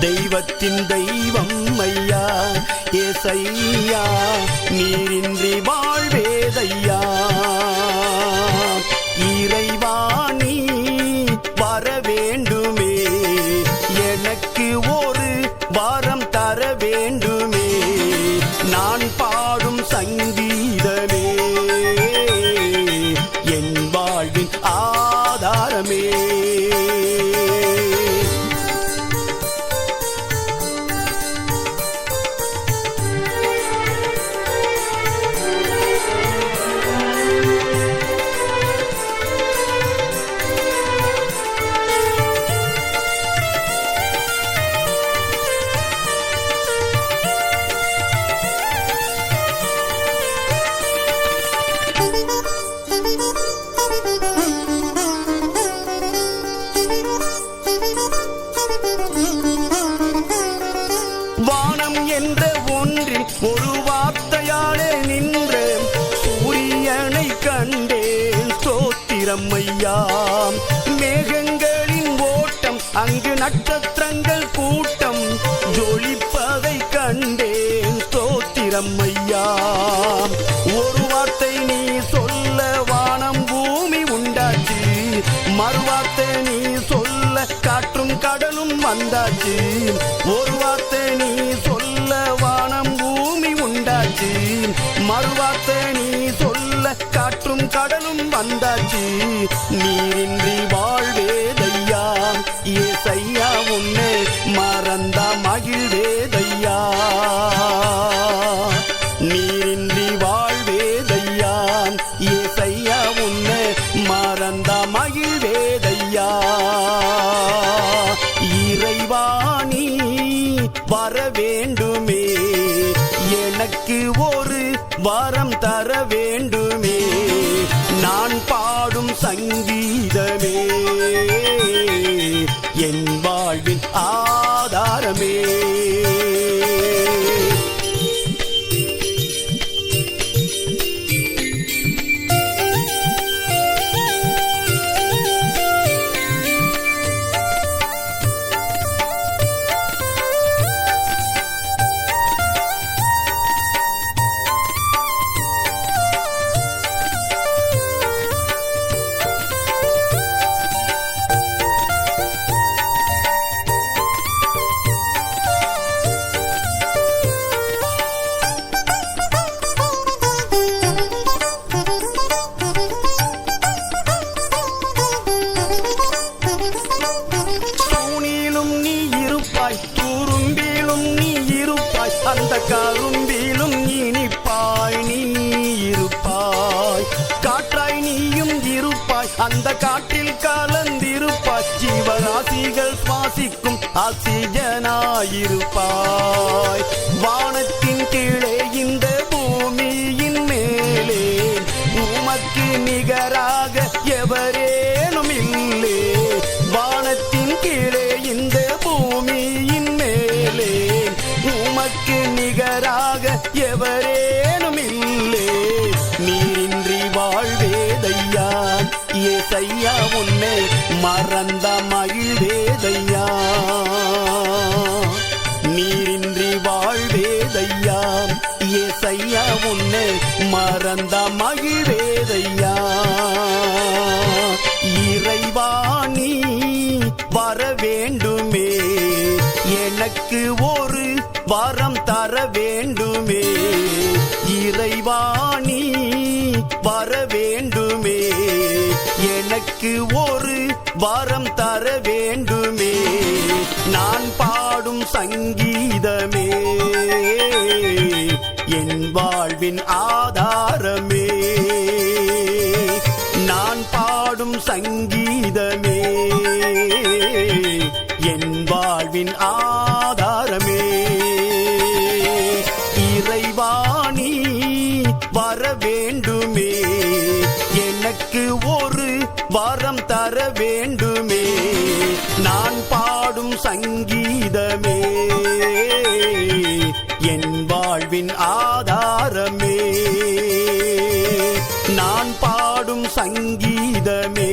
தெய்வத்தின் தெய்வம் ஐயா ஏசையா, நீரின்றி வாழ்வேதையா. இறைவாணி வர வேண்டுமே, எனக்கு ஒரு வரம் தர வேண்டுமே. நான் பாடும் சங்கீதமே, என் வாழ்வின் ஆதாரமே. ஸ்தோத்திரம் ஐயா. மேகங்களின் ஓட்டம் அங்கு நட்சத்திரங்கள் கூட்டம் ஜொலிப்பதை கண்டேன் ஸ்தோத்திரம் ஐயா. ஒரு வார்த்தை நீ சொல்ல வானம் பூமி உண்டாச்சு, மறுவார்த்தை நீ சொல்ல காற்றும் கடலும் வந்தாச்சு. ஒரு வார்த்தை நீ சொல்ல வானம் பூமி உண்டாச்சு, மறுவார்த்தை நீ சொல்ல காற்றும் கடலும் வந்தாச்சு. நீரின்றி வாழ்வேதையா ஏசையா, உன்னை மறந்தா மகிழ்வேதையா. நீரின்றி வாழ்வேதையா ஏசையா, உன்னை மறந்தா மகிழ்வேதையா. இறைவாணி வர வேண்டுமே, எனக்கு ஒரு வரம் தர வேண்டுமே. நான் பாடும் சங்கீதமே என் வாழ்வின் ஆதாரமே. அந்த கரும்பிலும் இனிப்பாய் நீ இருப்பாய். காற்றாய் நீயும் இருப்பாய், அந்த காற்றில் கலந்திருப்பாய். ஜீவராசிகள் சுவாசிக்கும் ஆக்சிஜனாயிருப்பாய். வானத்தின் கீழே இந்த பூமியின் மேலே உமக்கு நிகராக எவரேனும் இல்லே. வானத்தின் கீழே இந்த பூமியின் மேலே உமக்கு நிகராக எவரேனும் இல்லே. நீரின்றி வாழ்வேதையா ஏசையா, உன்னை மறந்த மகிழ்வேதையா. நீரின்றி வாழ்வேதையா ஏசையா, உன்னை மறந்த மகிழ்வேதையா. இறைவாணி வர வேண்டுமே, எனக்கு ஒரு வரம் தர வேண்டுமே. இறைவாணி வர வேண்டுமே, எனக்கு ஒரு வரம் தர வேண்டுமே. நான் பாடும் சங்கீதமே என் வாழ்வின் ஆதாரமே. நான் பாடும் சங்கீதமே என் வாழ்வின் ஆதாரமே. இறைவாணி வர வேண்டுமே, எனக்கு ஒரு வரம் தர வேண்டுமே. நான் பாடும் சங்கீதமே என் வாழ்வின் ஆதாரமே. நான் பாடும் சங்கீதமே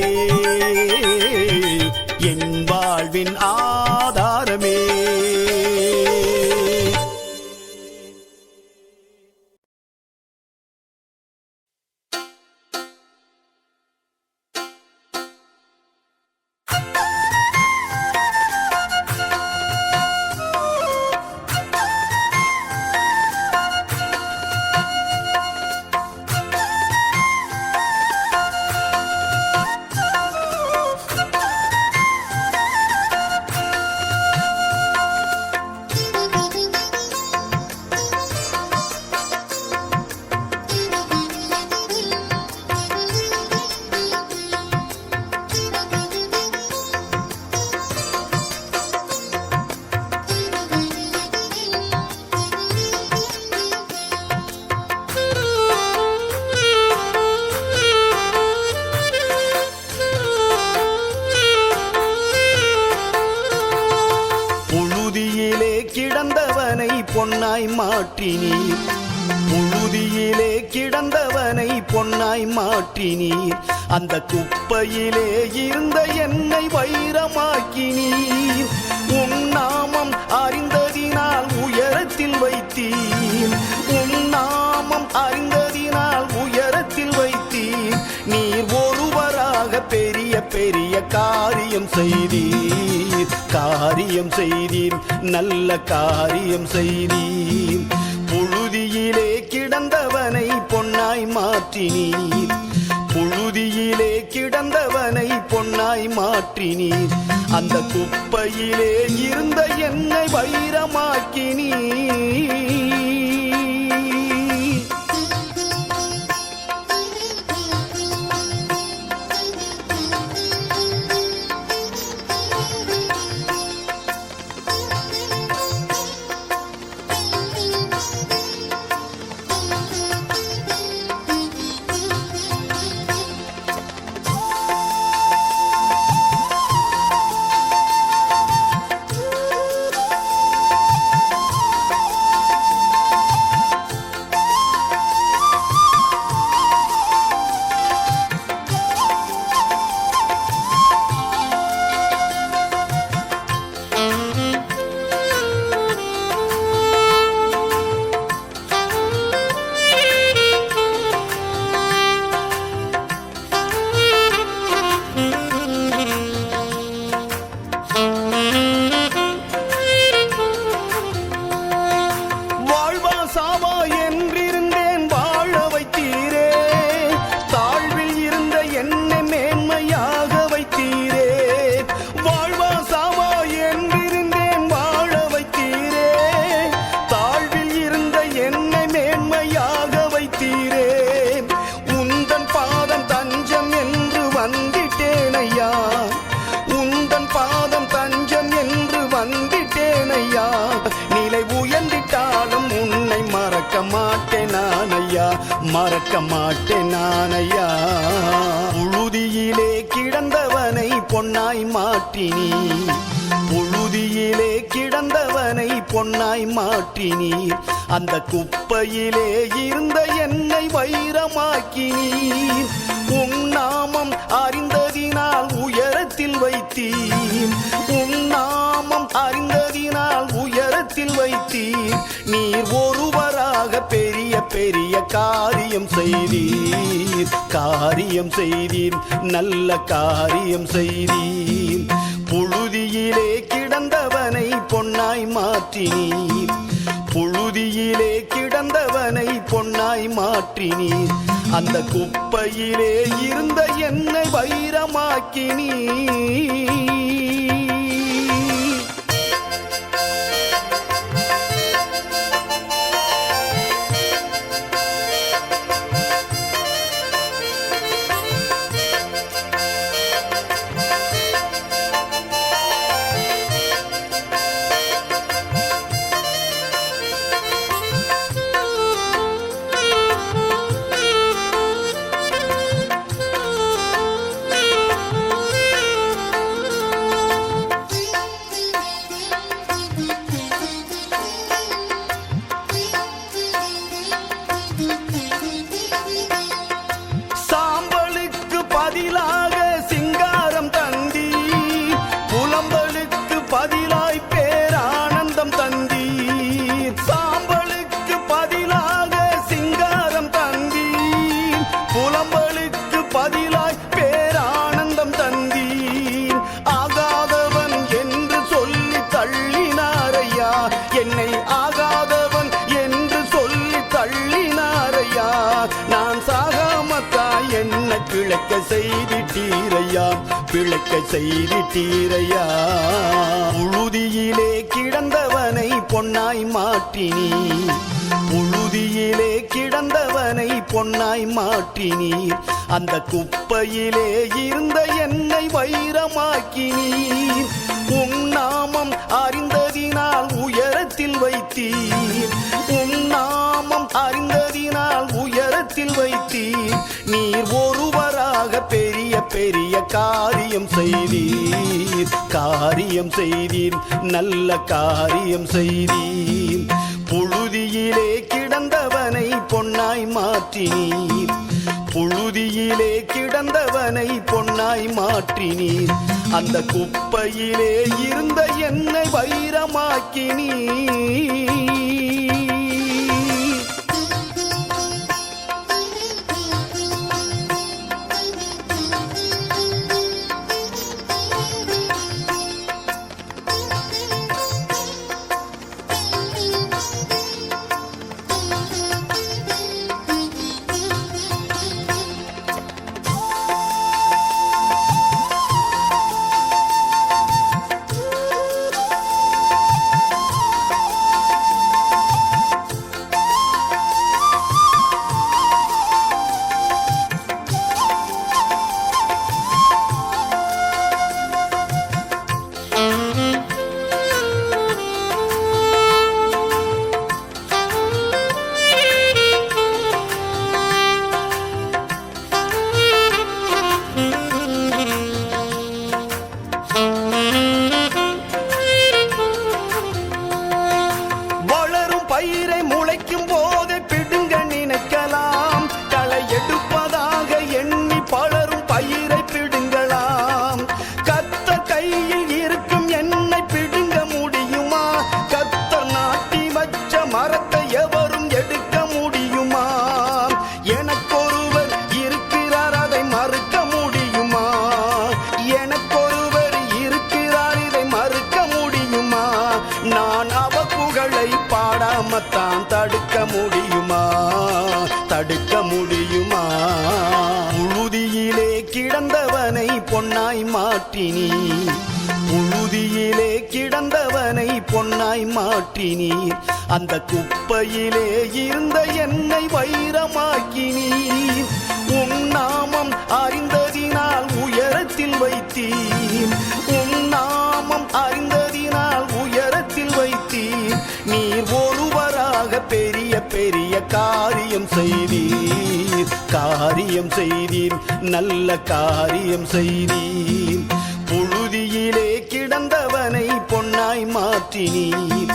என் வாழ்வின் ஆதாரமே. பொன்னாய் மாற்றினீர். புழுதியிலே கிடந்தவனை பொன்னாய் மாற்றினீர் அந்த குப்பையிலே இருந்த என்னை வைரமாக்கினீர் உம் நாமம் அறிந்ததினால் உயரத்தில் வைத்தீர் உம் நாமம் அறிந்ததினால் உயரத்தில் வைத்தீர் நீர் ஒருவராக பெரிய பெரிய காரியம் செய்தீர் நல்ல காரியம் செய்தீர் புழுதியிலே கிடந்தவனை பொன்னாய் மாற்றினீர் புழுதியிலே கிடந்தவனை பொன்னாய் மாற்றினீர் அந்த குப்பையிலே இருந்த என்னை வைரமாக்கினீர் மறக்க மாட்டேன் நானையா புழுதியிலே கிடந்தவனை பொன்னாய் மாற்றினீர் புழுதியிலே கிடந்தவனை பொன்னாய் மாற்றினீர் அந்த குப்பையிலே இருந்த என்னை வைரமாக்கினீர் உம் நாமம் அறிந்ததினால் உயரத்தில் வைத்தீர் உம் நாமம் அறிந்ததினால் உயரத்தில் வைத்தீர் நீர் ஒருவராக பெரிய பெரிய காரியம் செய்தீர் நல்ல காரியம் செய்தீர் புழுதியிலே கிடந்தவனை பொன்னாய் மாற்றினீர் புழுதியிலே கிடந்தவனை பொன்னாய் மாற்றினீர் அந்த குப்பையிலே இருந்த என்னை வைரமாக்கினீர் பதிலாக சிங்காரம் தந்தீர் புலம்பலுக்கு பதிலாய் பேரானந்தம் தந்தீர் சாம்பலுக்கு பதிலாக சிங்காரம் தந்தீர் புலம்பலுக்கு பதிலாய் பேரானந்தம் தந்தீர் ஆகாதவன் என்று சொல்லி தள்ளினாரையா என்னை ஆகாதவன் என்று சொல்லி தள்ளினாரையா நான் சாகாமத்தாய் என்ன பிழைக்க செய்திட்டீரையா புழுதியிலே கிடந்தவனை பொன்னாய் மாற்றினீர் புழுதியிலே கிடந்தவனை பொன்னாய் மாற்றினீர் அந்த குப்பையிலே இருந்த என்னை வைரமாக்கினீர் உம் நாமம் அறிந்ததினால் உயரத்தில் வைத்தீர் உம் நாமம் அறிந்ததினால் உயரத்தில் வைத்தீர் நீர் ஒருவராக பெரிய பெரிய காரியம் செய்தீர் நல்ல காரியம் செய்தீர் புழுதியிலே கிடந்தவனை பொன்னாய் பொன்னாய் மாற்றினீர். புழுதியிலே கிடந்தவனை பொன்னாய் மாற்றினீர். அந்த குப்பையிலே இருந்த என்னை வைரமாக்கினீர். பயிரை முளைக்கும் போது பிடுங்க நினைக்கலாம். களை எடுப்பதாக எண்ணி பலரும் பயிரை பிடுங்கலாம். கத்த கையில் இருக்கும் என்னை பிடுங்க முடியுமா? கத்த நாட்டி வச்ச மரத்தை எவரும் எடுக்க முடியுமா? எனக்கொருவர் இருக்கிறார், அதை மறுக்க முடியுமா? எனக்கொருவர் இருக்கிறார், இதை மறுக்க முடியுமா? நான் அவ புகழை பாடாமத்தான் தடுக்க முடியுமா? தடுக்க முடியுமா? புழுதியிலே கிடந்தவனை பொன்னாய் மாற்றினீர். புழுதியிலே கிடந்தவனை பொன்னாய் மாற்றினீர். அந்த குப்பையிலே இருந்த என்னை வைரமாக்கினீர். உம் நாமம் அறிந்ததினால் உயரத்தில் வைத்தீர். உம் நாமம் அறிந்ததினால் உயரத்தில் வைத்தீர். நீர் ஒருவராக பெரிய பெரிய காரியம் செய்தீர். காரியம் செய்தீர், நல்ல காரியம் செய்தீர். புழுதியிலே கிடந்தவனை பொன்னாய் மாற்றினீர்.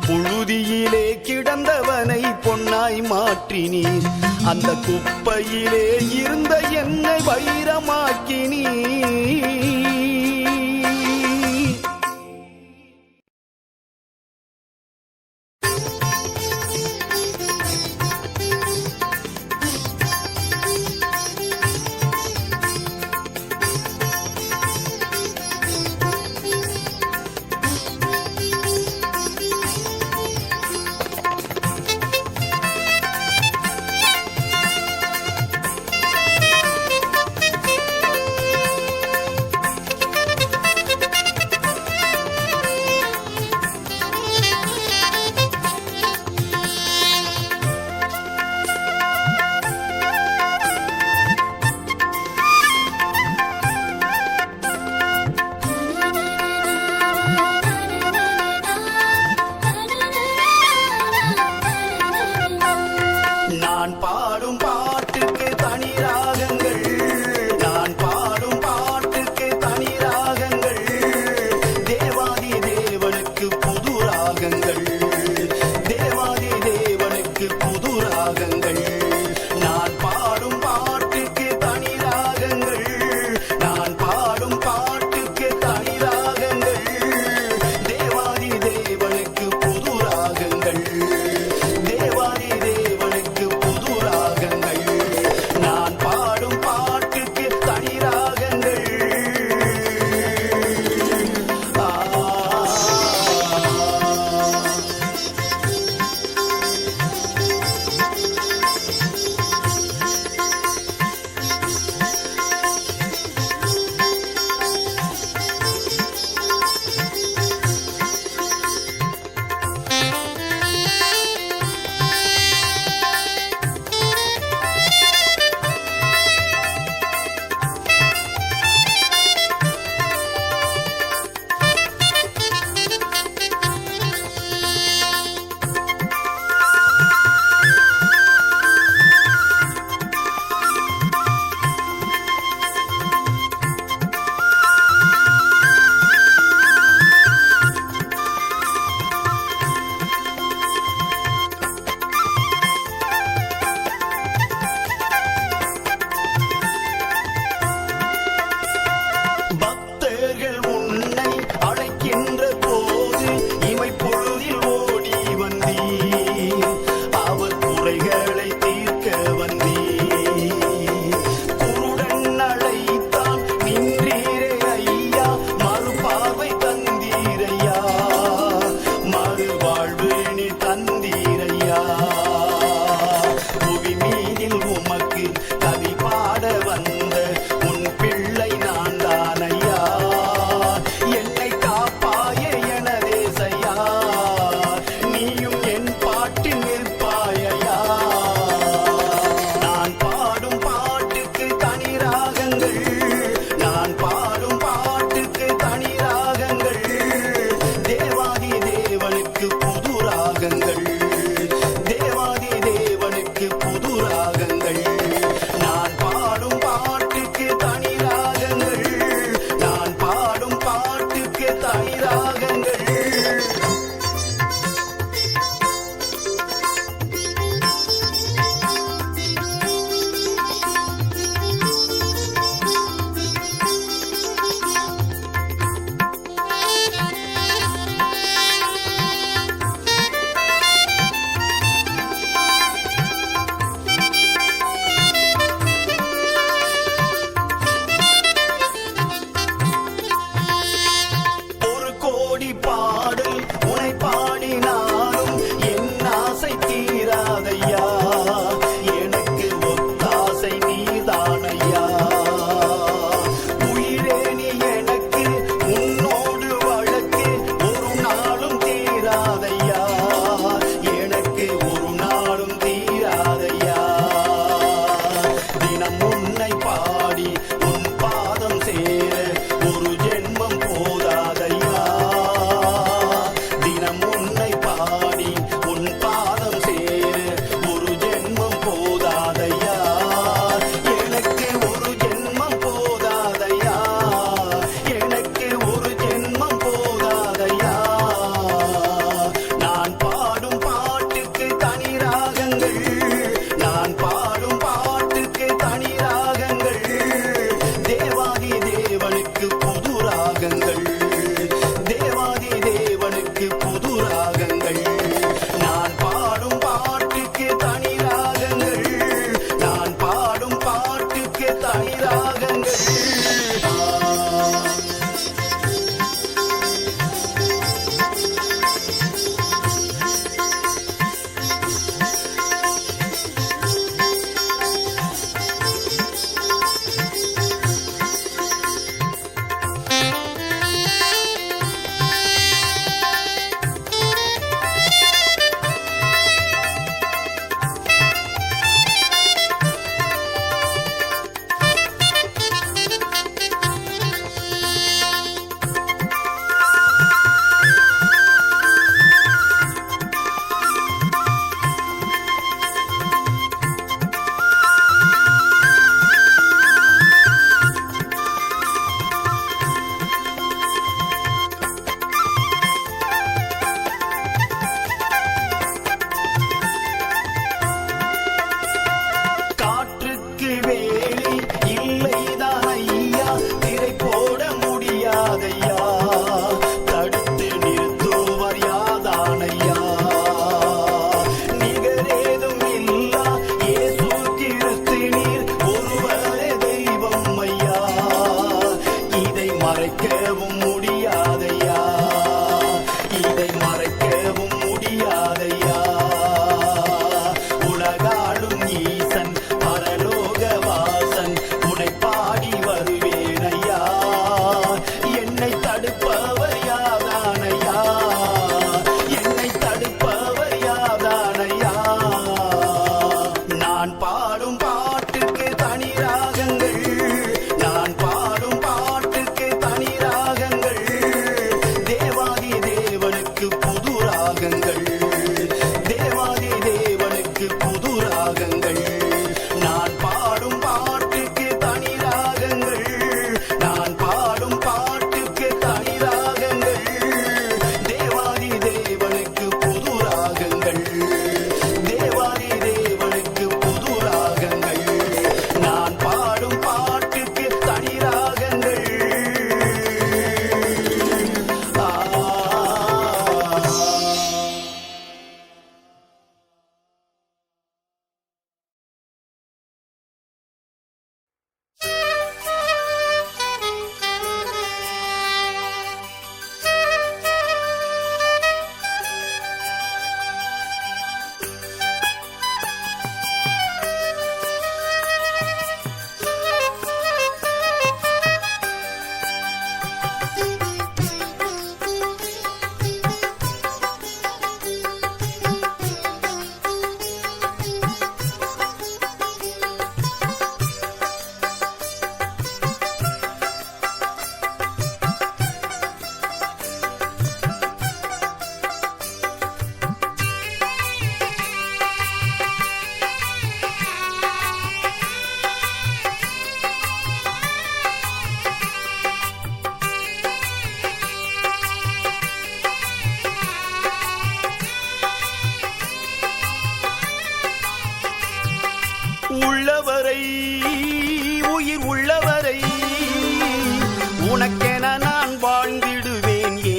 புழுதியிலே கிடந்தவனை பொன்னாய் மாற்றினீர். அந்த குப்பையிலே இருந்த என்னை வைரமாக்கினீர்.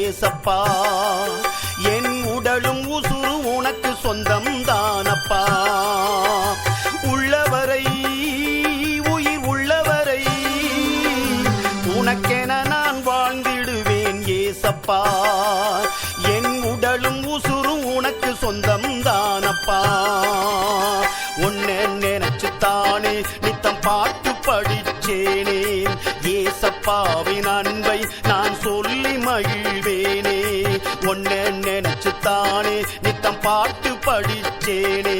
ஏசப்பா. என் உடலும் உசுறு உனக்கு சொந்தம் தானப்பா. உள்ளவரை உயிர் உள்ளவரை உனக்கென நான் வாழ்ந்திடுவேன் ஏசப்பா. என் உடலும் உசுரும் உனக்கு சொந்தம் தானப்பா. உன்னை நினைச்சுத்தானே நித்தம் பாட்டு படிச்சேனே. ஏசப்பாவின் அன்பை நான் சொல்லி மகிழ்வேனே. உன்னை நினைச்சுத்தானே நித்தம் பாட்டு படிச்சேனே.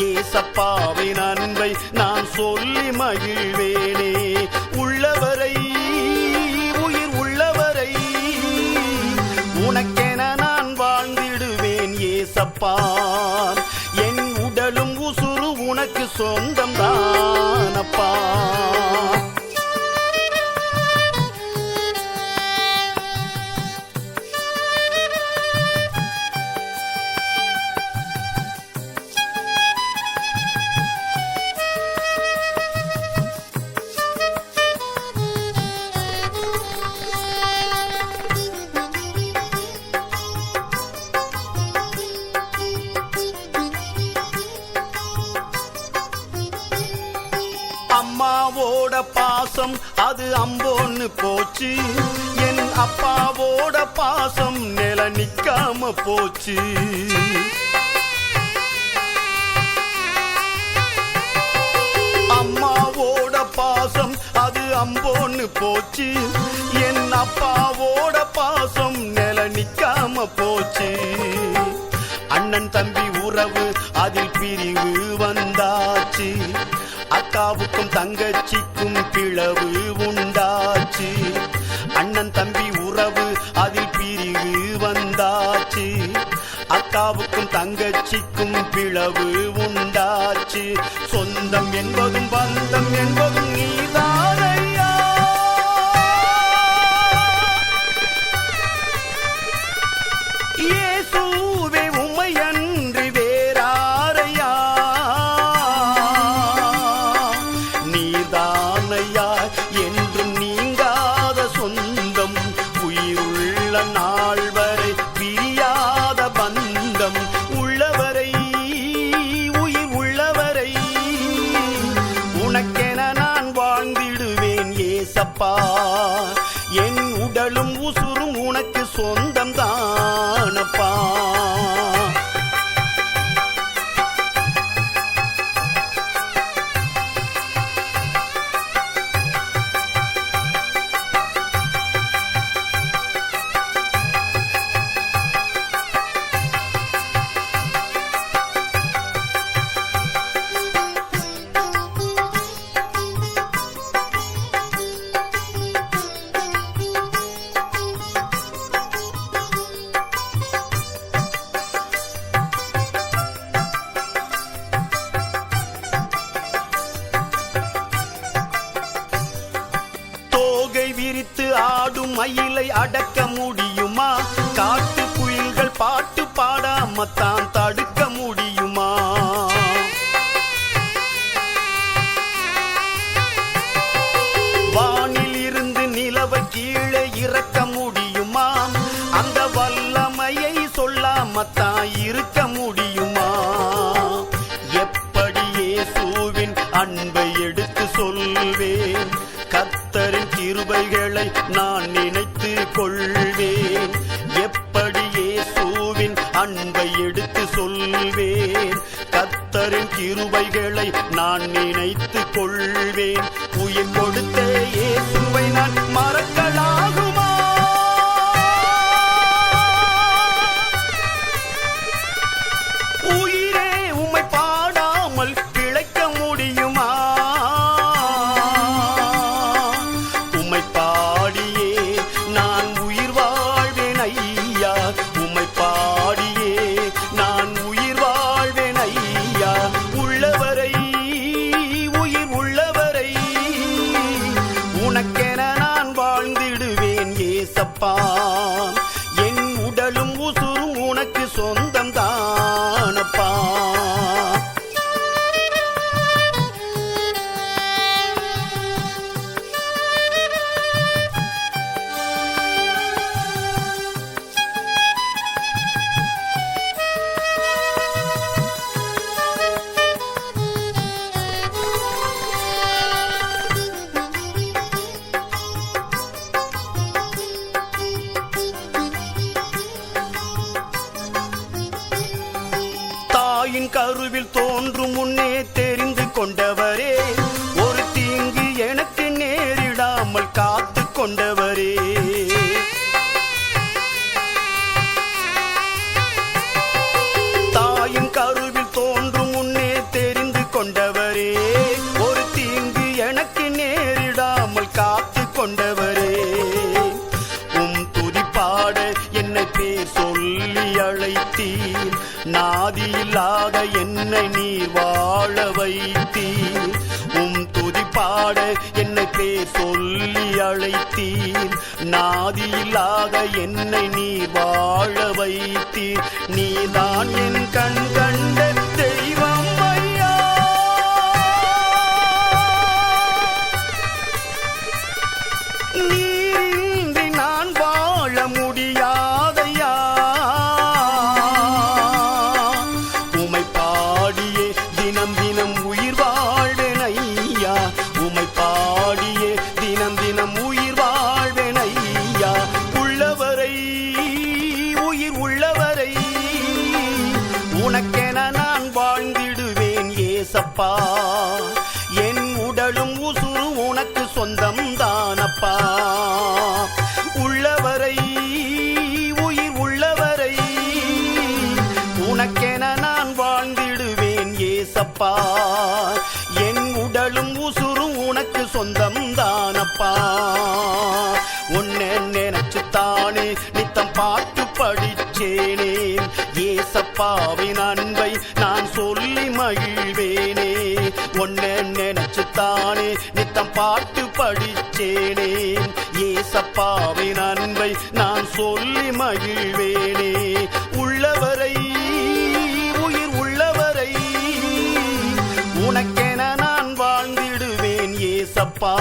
ஏசப்பாவின் அன்பை நான் சொல்லி மகிழ்வேனே. உள்ளவரை உயிர் உள்ளவரை உனக்கென நான் வாழ்ந்திடுவேன் ஏசப்பா. என் உடலும் உசுறு உனக்கு சொந்தம் தானப்பா. அம்மாவோட பாசம் அது அம்போன்னு போச்சு. என் அப்பாவோட பாசம் நில நிக்காம போச்சு. அம்மாவோட பாசம் அது அம்போன்னு போச்சு. என் அப்பாவோட பாசம் நில நிக்காம போச்சு. அண்ணன் தம்பி உறவு அதில் பிரிவு வந்தாச்சு. அக்காவுக்கும் தங்கச்சிக்கும் பிளவு உண்டாச்சு. அண்ணன் தம்பி உறவு அதில் பிரிவு வந்தாச்சு. அக்காவுக்கும் தங்கச்சிக்கும் பிளவு உண்டாச்சு. சொந்தம் என்பதும் பந்தம் என்பதும் நீதானையா. இயேசுவே உம்மையன்றி வேறாரையா. நீதானையா என்றும் நீங்காத சொந்தம். உயிருள்ள நாள் வரை பிரியாத பந்தம். உள்ளவரை உயிர் உள்ளவரை உனக்கென நான் வாழ்ந்திடுவேன் ஏசப்பா. என் உடலும் உசுரும் உனக்கு சொந்தம் தானப்பா. விரித்து ஆடும் மயிலை அடக்க முடியுமா? காட்டு குயில்கள் பாட்டு பாடாமத்தான் தடுக்க முடியுமா? வானில் இருந்து நிலவை கீழே இறக்க முடியுமா? அந்த வல்லமையை சொல்லாமத்தான் இருக்க முடியுமா? எப்படி இயேசுவின் அன்பை எடுத்து சொல்வேன்? கர்த்தரின் கிருபைகளை நான் நினைத்து கொள்வேன். எப்படி இயேசுவின் அன்பை எடுத்து சொல்வேன்? கர்த்தரின் கிருபைகளை நான் நினைத்து கொள்வேன். உயிர் கொடுத்த இயேசுவை நான் மறக்கலாகுமா? உயிரே உம்மை பாடாமல் பிழைக்க முடியுமா? உம்மை பாடியே நான் உயிர் வாழ்வேன் ஐயா. உம்மை பாடியே நான் உயிர் வாழ்வேன் ஐயா. உள்ளவரை உயிர் உள்ளவரை தாயின் கருவில் தோன்றும் முன்னே தெரிந்து கொண்டவரே, ஒரு தீங்கு எனக்கு நேரிடாமல் காத்து கொண்டவரே. தாயின் கருவில் தோன்றும் முன்னே தெரிந்து கொண்டவரே, ஒரு தீங்கு எனக்கு நேரிடாமல் காத்து கொண்டவரே. துதிப்பாட என்னை பேர் சொல்லி அழைத்தீர், நாதியில்லாத என்னை நீர் வாழ வைத்தீர். துதிப்பாட என்னை பேர் சொல்லி அழைத்தீர், நாதியில்லாத என்னை நீர் வாழ வைத்தீர். நீதான் என் கண் கண்ட தெய்வம் ஐயா, நீரின்றி நான் வாழ முடியாதையா. உமை பாடியே தினம் தினம் உயிர் வாழ்வேன் ஐயா, உமை பாடியே தினம் தினம் உயிர் வாழ்வேன் ஐயா. உள்ளவரை உயிர் உள்ளவரை உனக்கென நான் வாழ்ந்திடுவேன் ஏசப்பா. என் உடலும் உசுறு உனக்கு சொந்தம் தானப்பா. உள்ளவரை உயிர் உள்ளவரை உனக்கென நான் வாழ்ந்திடுவேன் ஏசப்பா. என் உடலும் உசுரும் உனக்கு சொந்தம் தானப்பா. உன்னை நினைச்சுத்தானே நித்தம் பாட்டு படிச்சேனே, ஏசப்பாவின் அன்பை நான் சொல்லி மகிழ்வேனே. உன்னை நினைச்சுத்தானே நித்தம் பாட்டு படிச்சேனே, ஏசப்பாவின் அன்பை நான் சொல்லி மகிழ்வேனே. உள்ளவரை உயிர் உள்ளவரை உனக்கென நான் வாழ்ந்திடுவேன் ஏசப்பா.